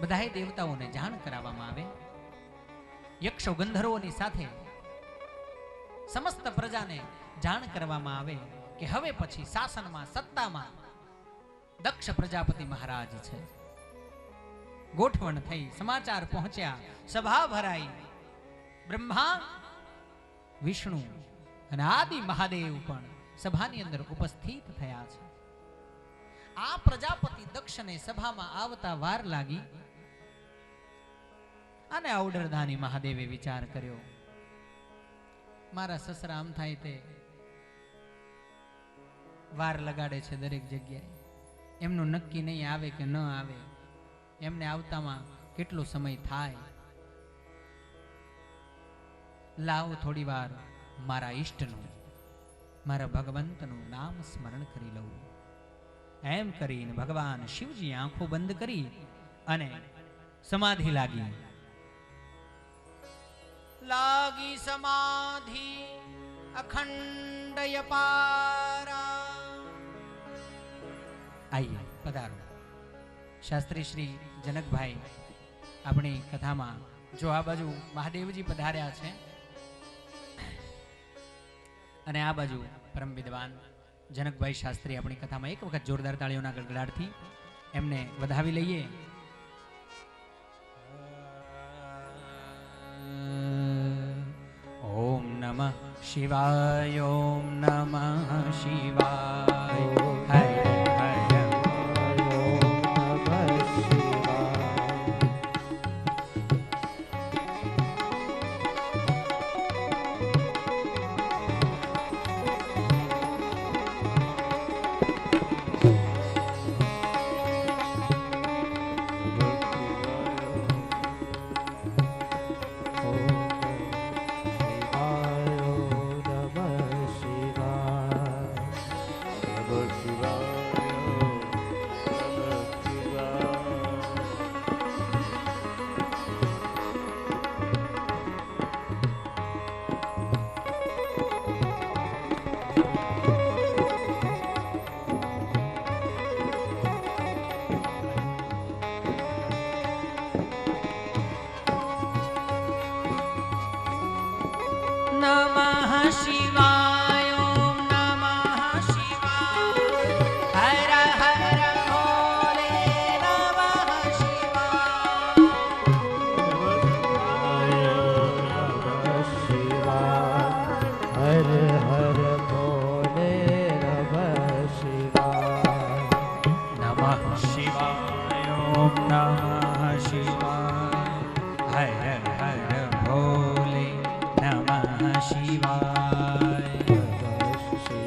બધાએ દેવતાઓને જાણ કરાવવામાં આવે. યક્ષો ગંધર્વોની સાથે સમસ્ત પ્રજાને જાણ કરવામાં આવે કે હવે પછી શાસનમાં, સત્તામાં દક્ષ પ્રજાપતિ મહારાજ છે. ગોઠવણ થઈ, સમાચાર પહોંચ્યા, સભા ભરાઈ. બ્રહ્મા, વિષ્ણુ અને આદિ મહાદેવ પણ સભાની અંદર ઉપસ્થિત થયા છે. આ પ્રજાપતિ દક્ષને સભામાં આવતા વાર લાગી અને ઔડરધાની મહાદેવે વિચાર કર્યો, મારા સસરા આમ થાય તે વાર લગાડે છે દરેક જગ્યાએ, એમનું નક્કી નહીં આવે કે ન આવે, એમને આવતામાં કેટલો સમય થાય, લાવો થોડી વાર મારા ઈષ્ટનું, મારા ભગવંતનું નામ સ્મરણ કરી લઉં. એમ કરીને ભગવાન શિવજી આંખો બંધ કરી અને સમાધિ લાગી. લાગી સમાધિ અખંડ અપારા. આઈએ પધારો. શાસ્ત્રી શ્રી જનકભાઈ આપણી કથામાં જો આ બાજુ મહાદેવજી પધાર્યા છે અને આ બાજુ પરમ વિદ્વાન જનકભાઈ શાસ્ત્રી આપણી કથામાં એક વખત જોરદાર તાળીઓના ગડગડાટથી એમને વધાવી લઈએ. ઓમ નમઃ શિવાય, ઓમ નમઃ શિવાય. હરે હરે નમઃ શિવાય, ઓમ નમઃ શિવાય. હર હર ભોલે નમઃ શિવાય. હર હર ભોલે નમઃ શિવાય. નમઃ શિવાય, ઓમ નમઃ શિવાય. હર હર ભોલે નમઃ શિવાય.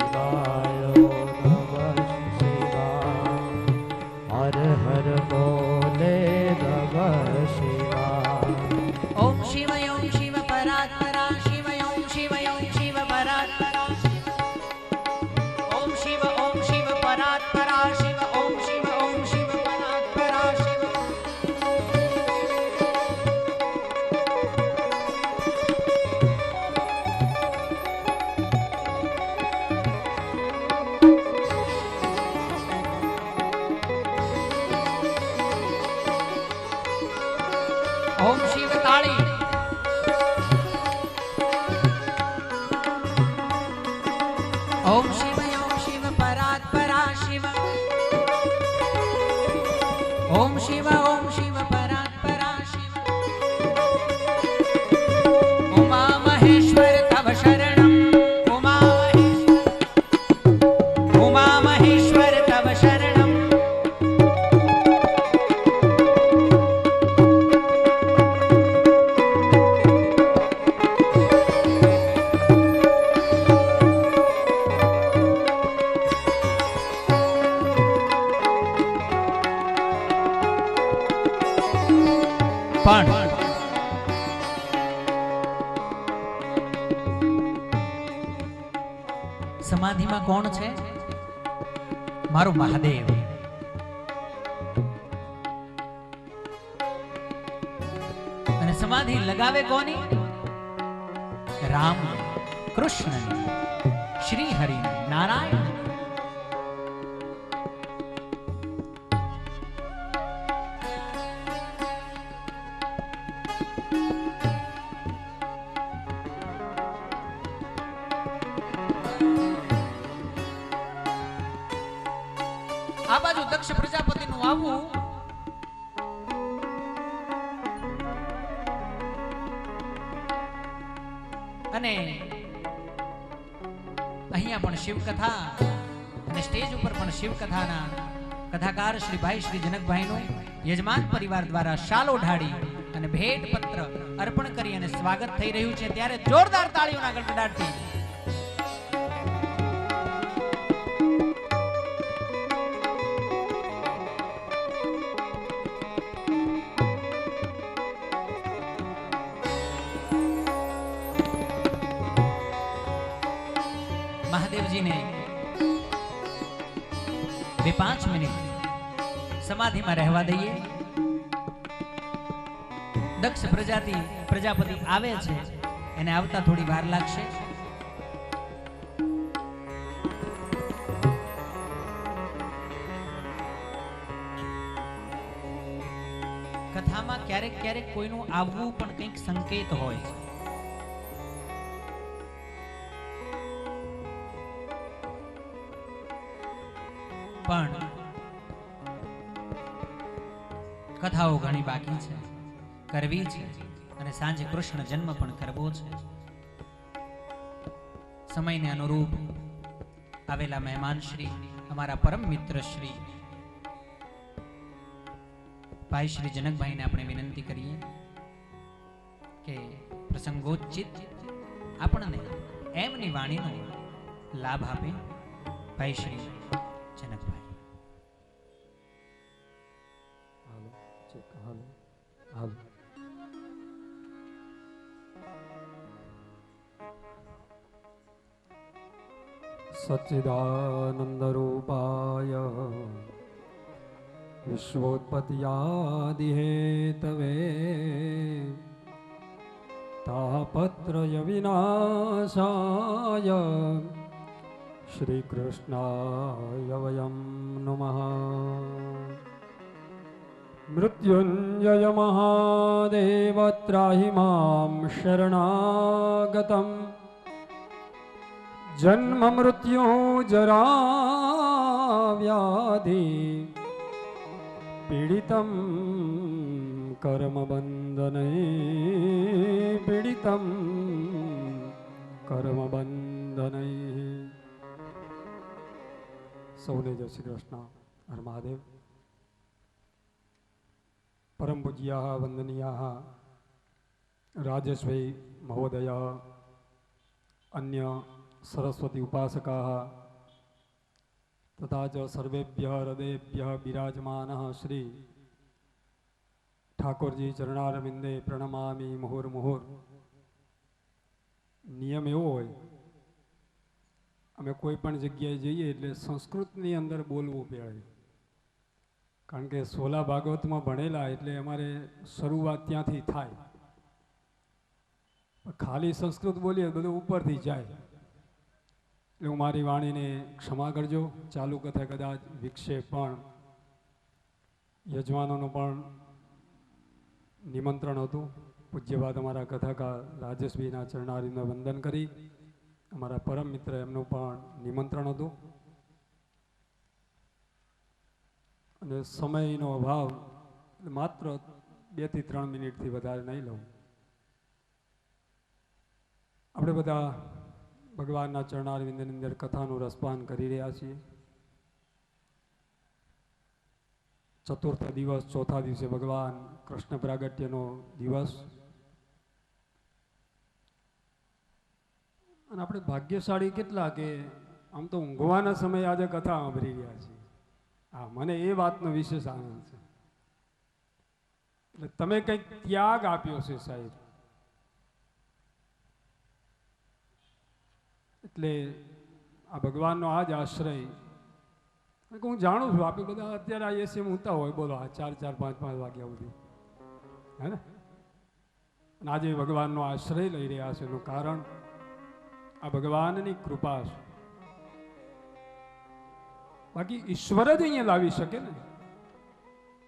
શિવાય નમઃ શિવાય. હર હર ભોલે નમઃ શિવાય. ઓમ શિવ, ઓમ શિવ પરાત્પરા શિવ, ઓમ શિવ, ઓમ શિવ પરાત્પરા શિવ. ઓમ શિવ, ઓમ શિવ પરાત્પરા શિવ, ઓમ શિવ, ઓમ શિવ પરાત્પરા શિવ. ઓમ શિવ તાળી. ઓમ શિવ પરાત્પરા શિવ. ઓમ શિવ, સમાધિમાં કોણ છે? મારો મહાદેવ. અને સમાધિ લગાવે કોની? રામ, કૃષ્ણ, શ્રી હરિ, નારાયણ. આ બાજુ દક્ષ પ્રજાપતિનું આવવું અને અહીંયા પણ શિવકથા અને સ્ટેજ ઉપર પણ શિવકથાના કથાકાર શ્રી ભાઈ શ્રી જનકભાઈનું યજમાન પરિવાર દ્વારા શાલ ઓઢાડી અને ભેટ પત્ર અર્પણ કરી અને સ્વાગત થઈ રહ્યું છે. ત્યારે જોરદાર તાળીઓના ગડગડાટથી મહાદેવજીને 2-5 મિનિટ સમાધિમાં રહેવા દઈએ. દક્ષ પ્રજાપતિ આવે છે, એને આવતા થોડી વાર લાગશે. કથામાં ક્યારેક ક્યારેક કોઈનું આવવું પણ કંઈક સંકેત હોય છે. પણ કથાઓ ઘણી બાકી છે, કરવી છે, અને સાંજે કૃષ્ણ જન્મ પણ કરવો છે. સમયને અનુરૂપ આવેલા મહેમાન શ્રી અમારા પરમ મિત્ર શ્રી ભાઈ શ્રી જનકભાઈને આપણે વિનંતી કરીએ કે પ્રસંગોચિત આપણને એમની વાણીનો લાભ આપે. ભાઈ શ્રી જનકભાઈ. सच्चिदानन्दरूपाय विश्वोत्पत्त्यादिहेतवे तापत्रय विनाशाय श्रीकृष्णाय वयं नमः. मृत्युञ्जय महादेव त्राहि मां शरणागतम्. जन्म मृत्यु जरा व्याधि पीडितं कर्म बंधनैः पीडितं कर्म बंधनैः. सौने जय श्री कृष्ण. हर महादेव. परम पूज्याः वंदनीयाः राजश्री महोदय, अन्य सरस्वती उपासकाः तथा च सर्वेभ्यः हृदयेभ्यः विराजमानः श्री ठाकुरजी चरणारविंदे प्रणमामि मुहुर्मुहुर्. नियम एवो होय, अमे कोई पण जग्याए जईए एटले संस्कृतनी अंदर बोलवुं पड़े, कारण के सोला भागवत में भणेला एटले अमारे शरूआत त्यांथी थाय. खाली संस्कृत बोलीए बधुं उपरथी जाय. એટલે મારી વાણીને ક્ષમા કરજો. ચાલુ કથા કદાચ વિક્ષેપ પણ યજમાનોનું પણ નિમંત્રણ હતું. પૂજ્યપાદ અમારા કથાકાર રાજેશભાઈના ચરણારીને વંદન કરી અમારા પરમ મિત્ર એમનું પણ નિમંત્રણ હતું. અને સમયનો અભાવ માત્ર 2 થી 3 મિનિટથી વધારે નહીં લઉં. આપણે બધા ભગવાનના ચરણારવિંદની અંદર કથાનું રસપાન કરી રહ્યા છીએ. ચતુર્થ દિવસ, ચોથા દિવસે ભગવાન કૃષ્ણ પ્રાગટ્યનો દિવસ. અને આપણે ભાગ્યશાળી કેટલા કે આમ તો ઊંઘવાના સમયે આજે કથા સાંભળી રહ્યા છીએ. હા, મને એ વાતનો વિશેષ આનંદ છે. એટલે તમે કંઈક ત્યાગ આપ્યો છે સાહેબ. એટલે આ ભગવાનનો આ જ આશ્રય. કારણ કે હું જાણું છું આપણે બધા અત્યારે આ એસી ઊંઘતા હોય, બોલો આ 4 5 વાગ્યા સુધી, હે ને? અને આજે ભગવાનનો આશ્રય લઈ રહ્યા છે એનું કારણ આ ભગવાનની કૃપા છે. બાકી ઈશ્વર જ અહીંયા લાવી શકે ને,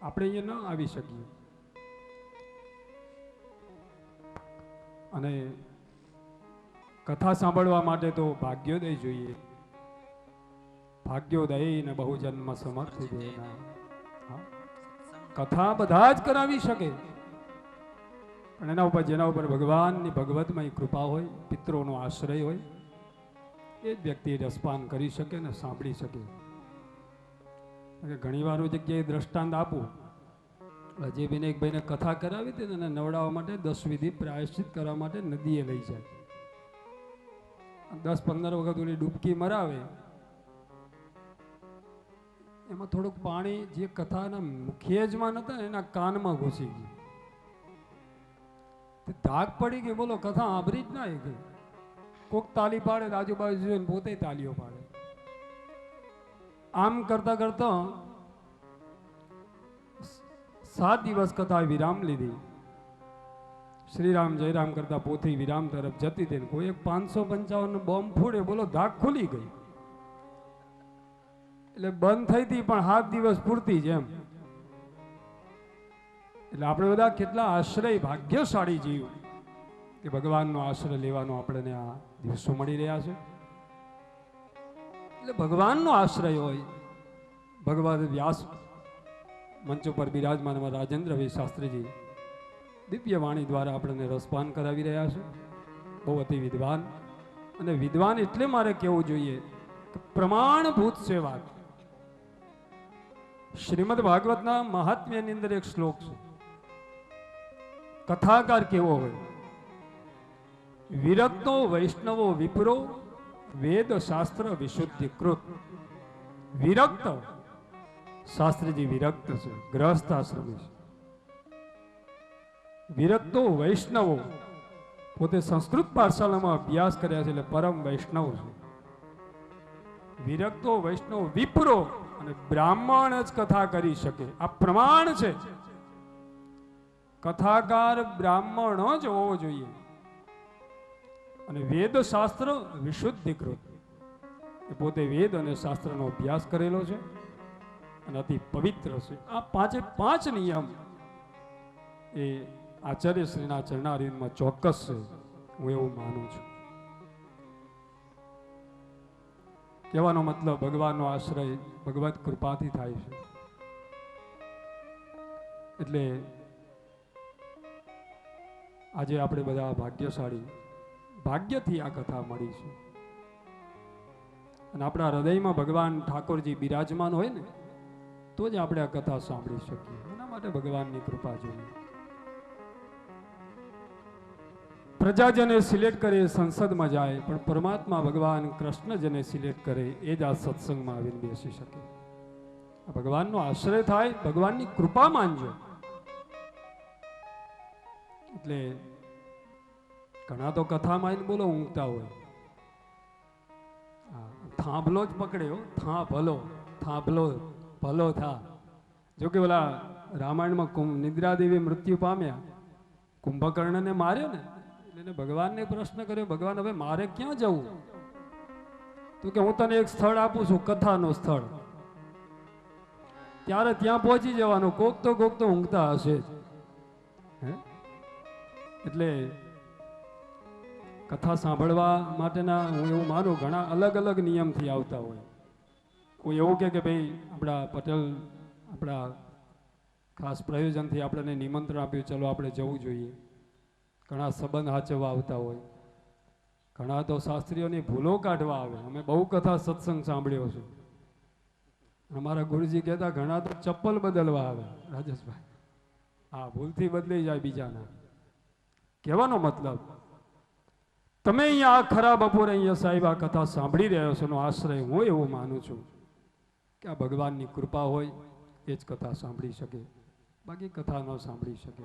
આપણે અહીંયા ન આવી શકીએ. અને કથા સાંભળવા માટે તો ભાગ્યોદય જોઈએ. ભાગ્યોદય ને બહુ જન્મ સમર્થ દેના. કથા બધા જ કરાવી શકે, પણ એના ઉપર જેના ઉપર ભગવાનની ભગવતમય કૃપા હોય, પિતરોનો આશ્રય હોય, એ જ વ્યક્તિ રસપાન કરી શકે ને સાંભળી શકે. ઘણી વાર જગ્યાએ દ્રષ્ટાંત આપું, જે વિનાયકભાઈને કથા કરાવી હતી ને, એને નવડાવવા માટે 10 વિધિ પ્રાયશ્ચિત કરવા માટે નદીએ લઈ જાય. 10-15 વખત ઓલી ડૂબકી મરાવે, એમાં થોડુંક પાણી જે કથાના મુખેજમાં નતા ને એના કાનમાં ઘૂસી ગયું. ધાક પડી ગઈ, બોલો કથા આભરી જ ના ગઈ. કોક તાલી પાડે, આજુબાજુ જોઈને પોતે તાલીઓ પાડે. આમ કરતા કરતા 7 દિવસ કથા વિરામ લીધી. શ્રીરામ જયરામ કરતા પોથી વિરામ તરફ જતી હતી. કોઈ એક 555 બોમ્બ ફોડે, બોલો ધાક ખુલી ગઈ. એટલે બંધ થઈ હતી, પણ 7 દિવસ પૂરતી જ એમ. એટલે આપણે બધા કેટલા આશ્રય ભાગ્યશાળી જીવ કે ભગવાનનો આશ્રય લેવાનો આપણને આ દિવસો મળી રહ્યા છે. એટલે ભગવાનનો આશ્રય હોય. ભગવાન વ્યાસ મંચ ઉપર બિરાજમાન રાજેન્દ્રભાઈ શાસ્ત્રીજી દિવ્ય વાણી દ્વારા આપણને રસપાન કરાવી રહ્યા છે. બહુ અતિ વિદ્વાન, અને વિદ્વાન એટલે મારે કહેવું જોઈએ કે પ્રમાણભૂત છે વાત. શ્રીમદ ભાગવતના મહાત્મ્યની અંદર એક શ્લોક છે, કથાકાર કેવો હોય? વિરક્તો વૈષ્ણવો વિપ્રો વેદ શાસ્ત્ર વિશુદ્ધિકૃત. વિરક્ત, શાસ્ત્રીજી વિરક્ત છે, ગ્રહસ્થ આશ્રમી છે. વિરક્તો વૈષ્ણવો, પોતે સંસ્કૃત પાઠશાળામાં અભ્યાસ કર્યા છે એટલે પરમ વૈષ્ણવ છે. વિરક્તો વૈષ્ણવ વિપ્રો, અને બ્રાહ્મણ જ કથા કરી શકે, આ પ્રમાણ છે. કથાકાર બ્રાહ્મણ જ હોવો જોઈએ. અને વેદ શાસ્ત્ર વિશુદ્ધિકૃત, એ પોતે વેદ અને શાસ્ત્રનો અભ્યાસ કરેલો છે અને અતિ પવિત્ર છે. આ 5 નિયમ એ આચાર્ય શ્રીના ચરણારવિંદમાં ચોક્કસ છે, હું એવું માનું છું. કહેવાનો મતલબ ભગવાનનો આશ્રય ભગવત કૃપાથી થાય છે. એટલે આજે આપણે બધા ભાગ્યશાળી, ભાગ્યથી આ કથા મળી છે. અને આપણા હૃદયમાં ભગવાન ઠાકોરજી બિરાજમાન હોય ને, તો જ આપણે આ કથા સાંભળી શકીએ. એના માટે ભગવાનની કૃપા જોઈએ. પ્રજાજને સિલેક્ટ કરે સંસદમાં જાય, પણ પરમાત્મા ભગવાન કૃષ્ણ જેને સિલેક્ટ કરે એ જ આ સત્સંગમાં આવીને બેસી શકે. આ ભગવાનનો આશ્રય થાય, ભગવાનની કૃપા માનજો. એટલે ઘણા તો કથામાં બોલો ઊંઘતા હોય, થાંભલો જ પકડ્યો, થાંભલો ભલો થા. જો કે ઓલા રામાયણમાં નિદ્રાદેવી મૃત્યુ પામ્યા, કુંભકર્ણને માર્યો ને, એટલે ભગવાનને પ્રશ્ન કર્યો, ભગવાન હવે મારે ક્યાં જવું? તો કે હું તને એક સ્થળ આપું છું, કથાનો સ્થળ. ત્યારે ત્યાં પહોંચી જવાનું. કોક તો ઊંઘતા હશે જ. એટલે કથા સાંભળવા માટેના હું એવું માનું ઘણા અલગ અલગ નિયમથી આવતા હોય. કોઈ એવું કે ભાઈ આપણા પટેલ આપણા ખાસ પ્રયોજનથી આપણને નિમંત્રણ આપ્યું, ચલો આપણે જવું જોઈએ. ઘણા સંબંધ સાચવવા આવતા હોય, ઘણા તો શાસ્ત્રીઓની ભૂલો કાઢવા આવે. અમે બહુ કથા સત્સંગ સાંભળ્યો છે. અમારા ગુરુજી કહેતા ઘણા તો ચપ્પલ બદલવા આવે. રાજેશભાઈ, હા, ભૂલથી બદલાઈ જાય બીજાના. કહેવાનો મતલબ, તમે અહીંયા આ ખરા બપોરે અહીંયા સાહેબ આ કથા સાંભળી રહ્યો છો એનો આશ્રય હું એવું માનું છું કે આ ભગવાનની કૃપા હોય એ જ કથા સાંભળી શકે, બાકી કથા ન સાંભળી શકે.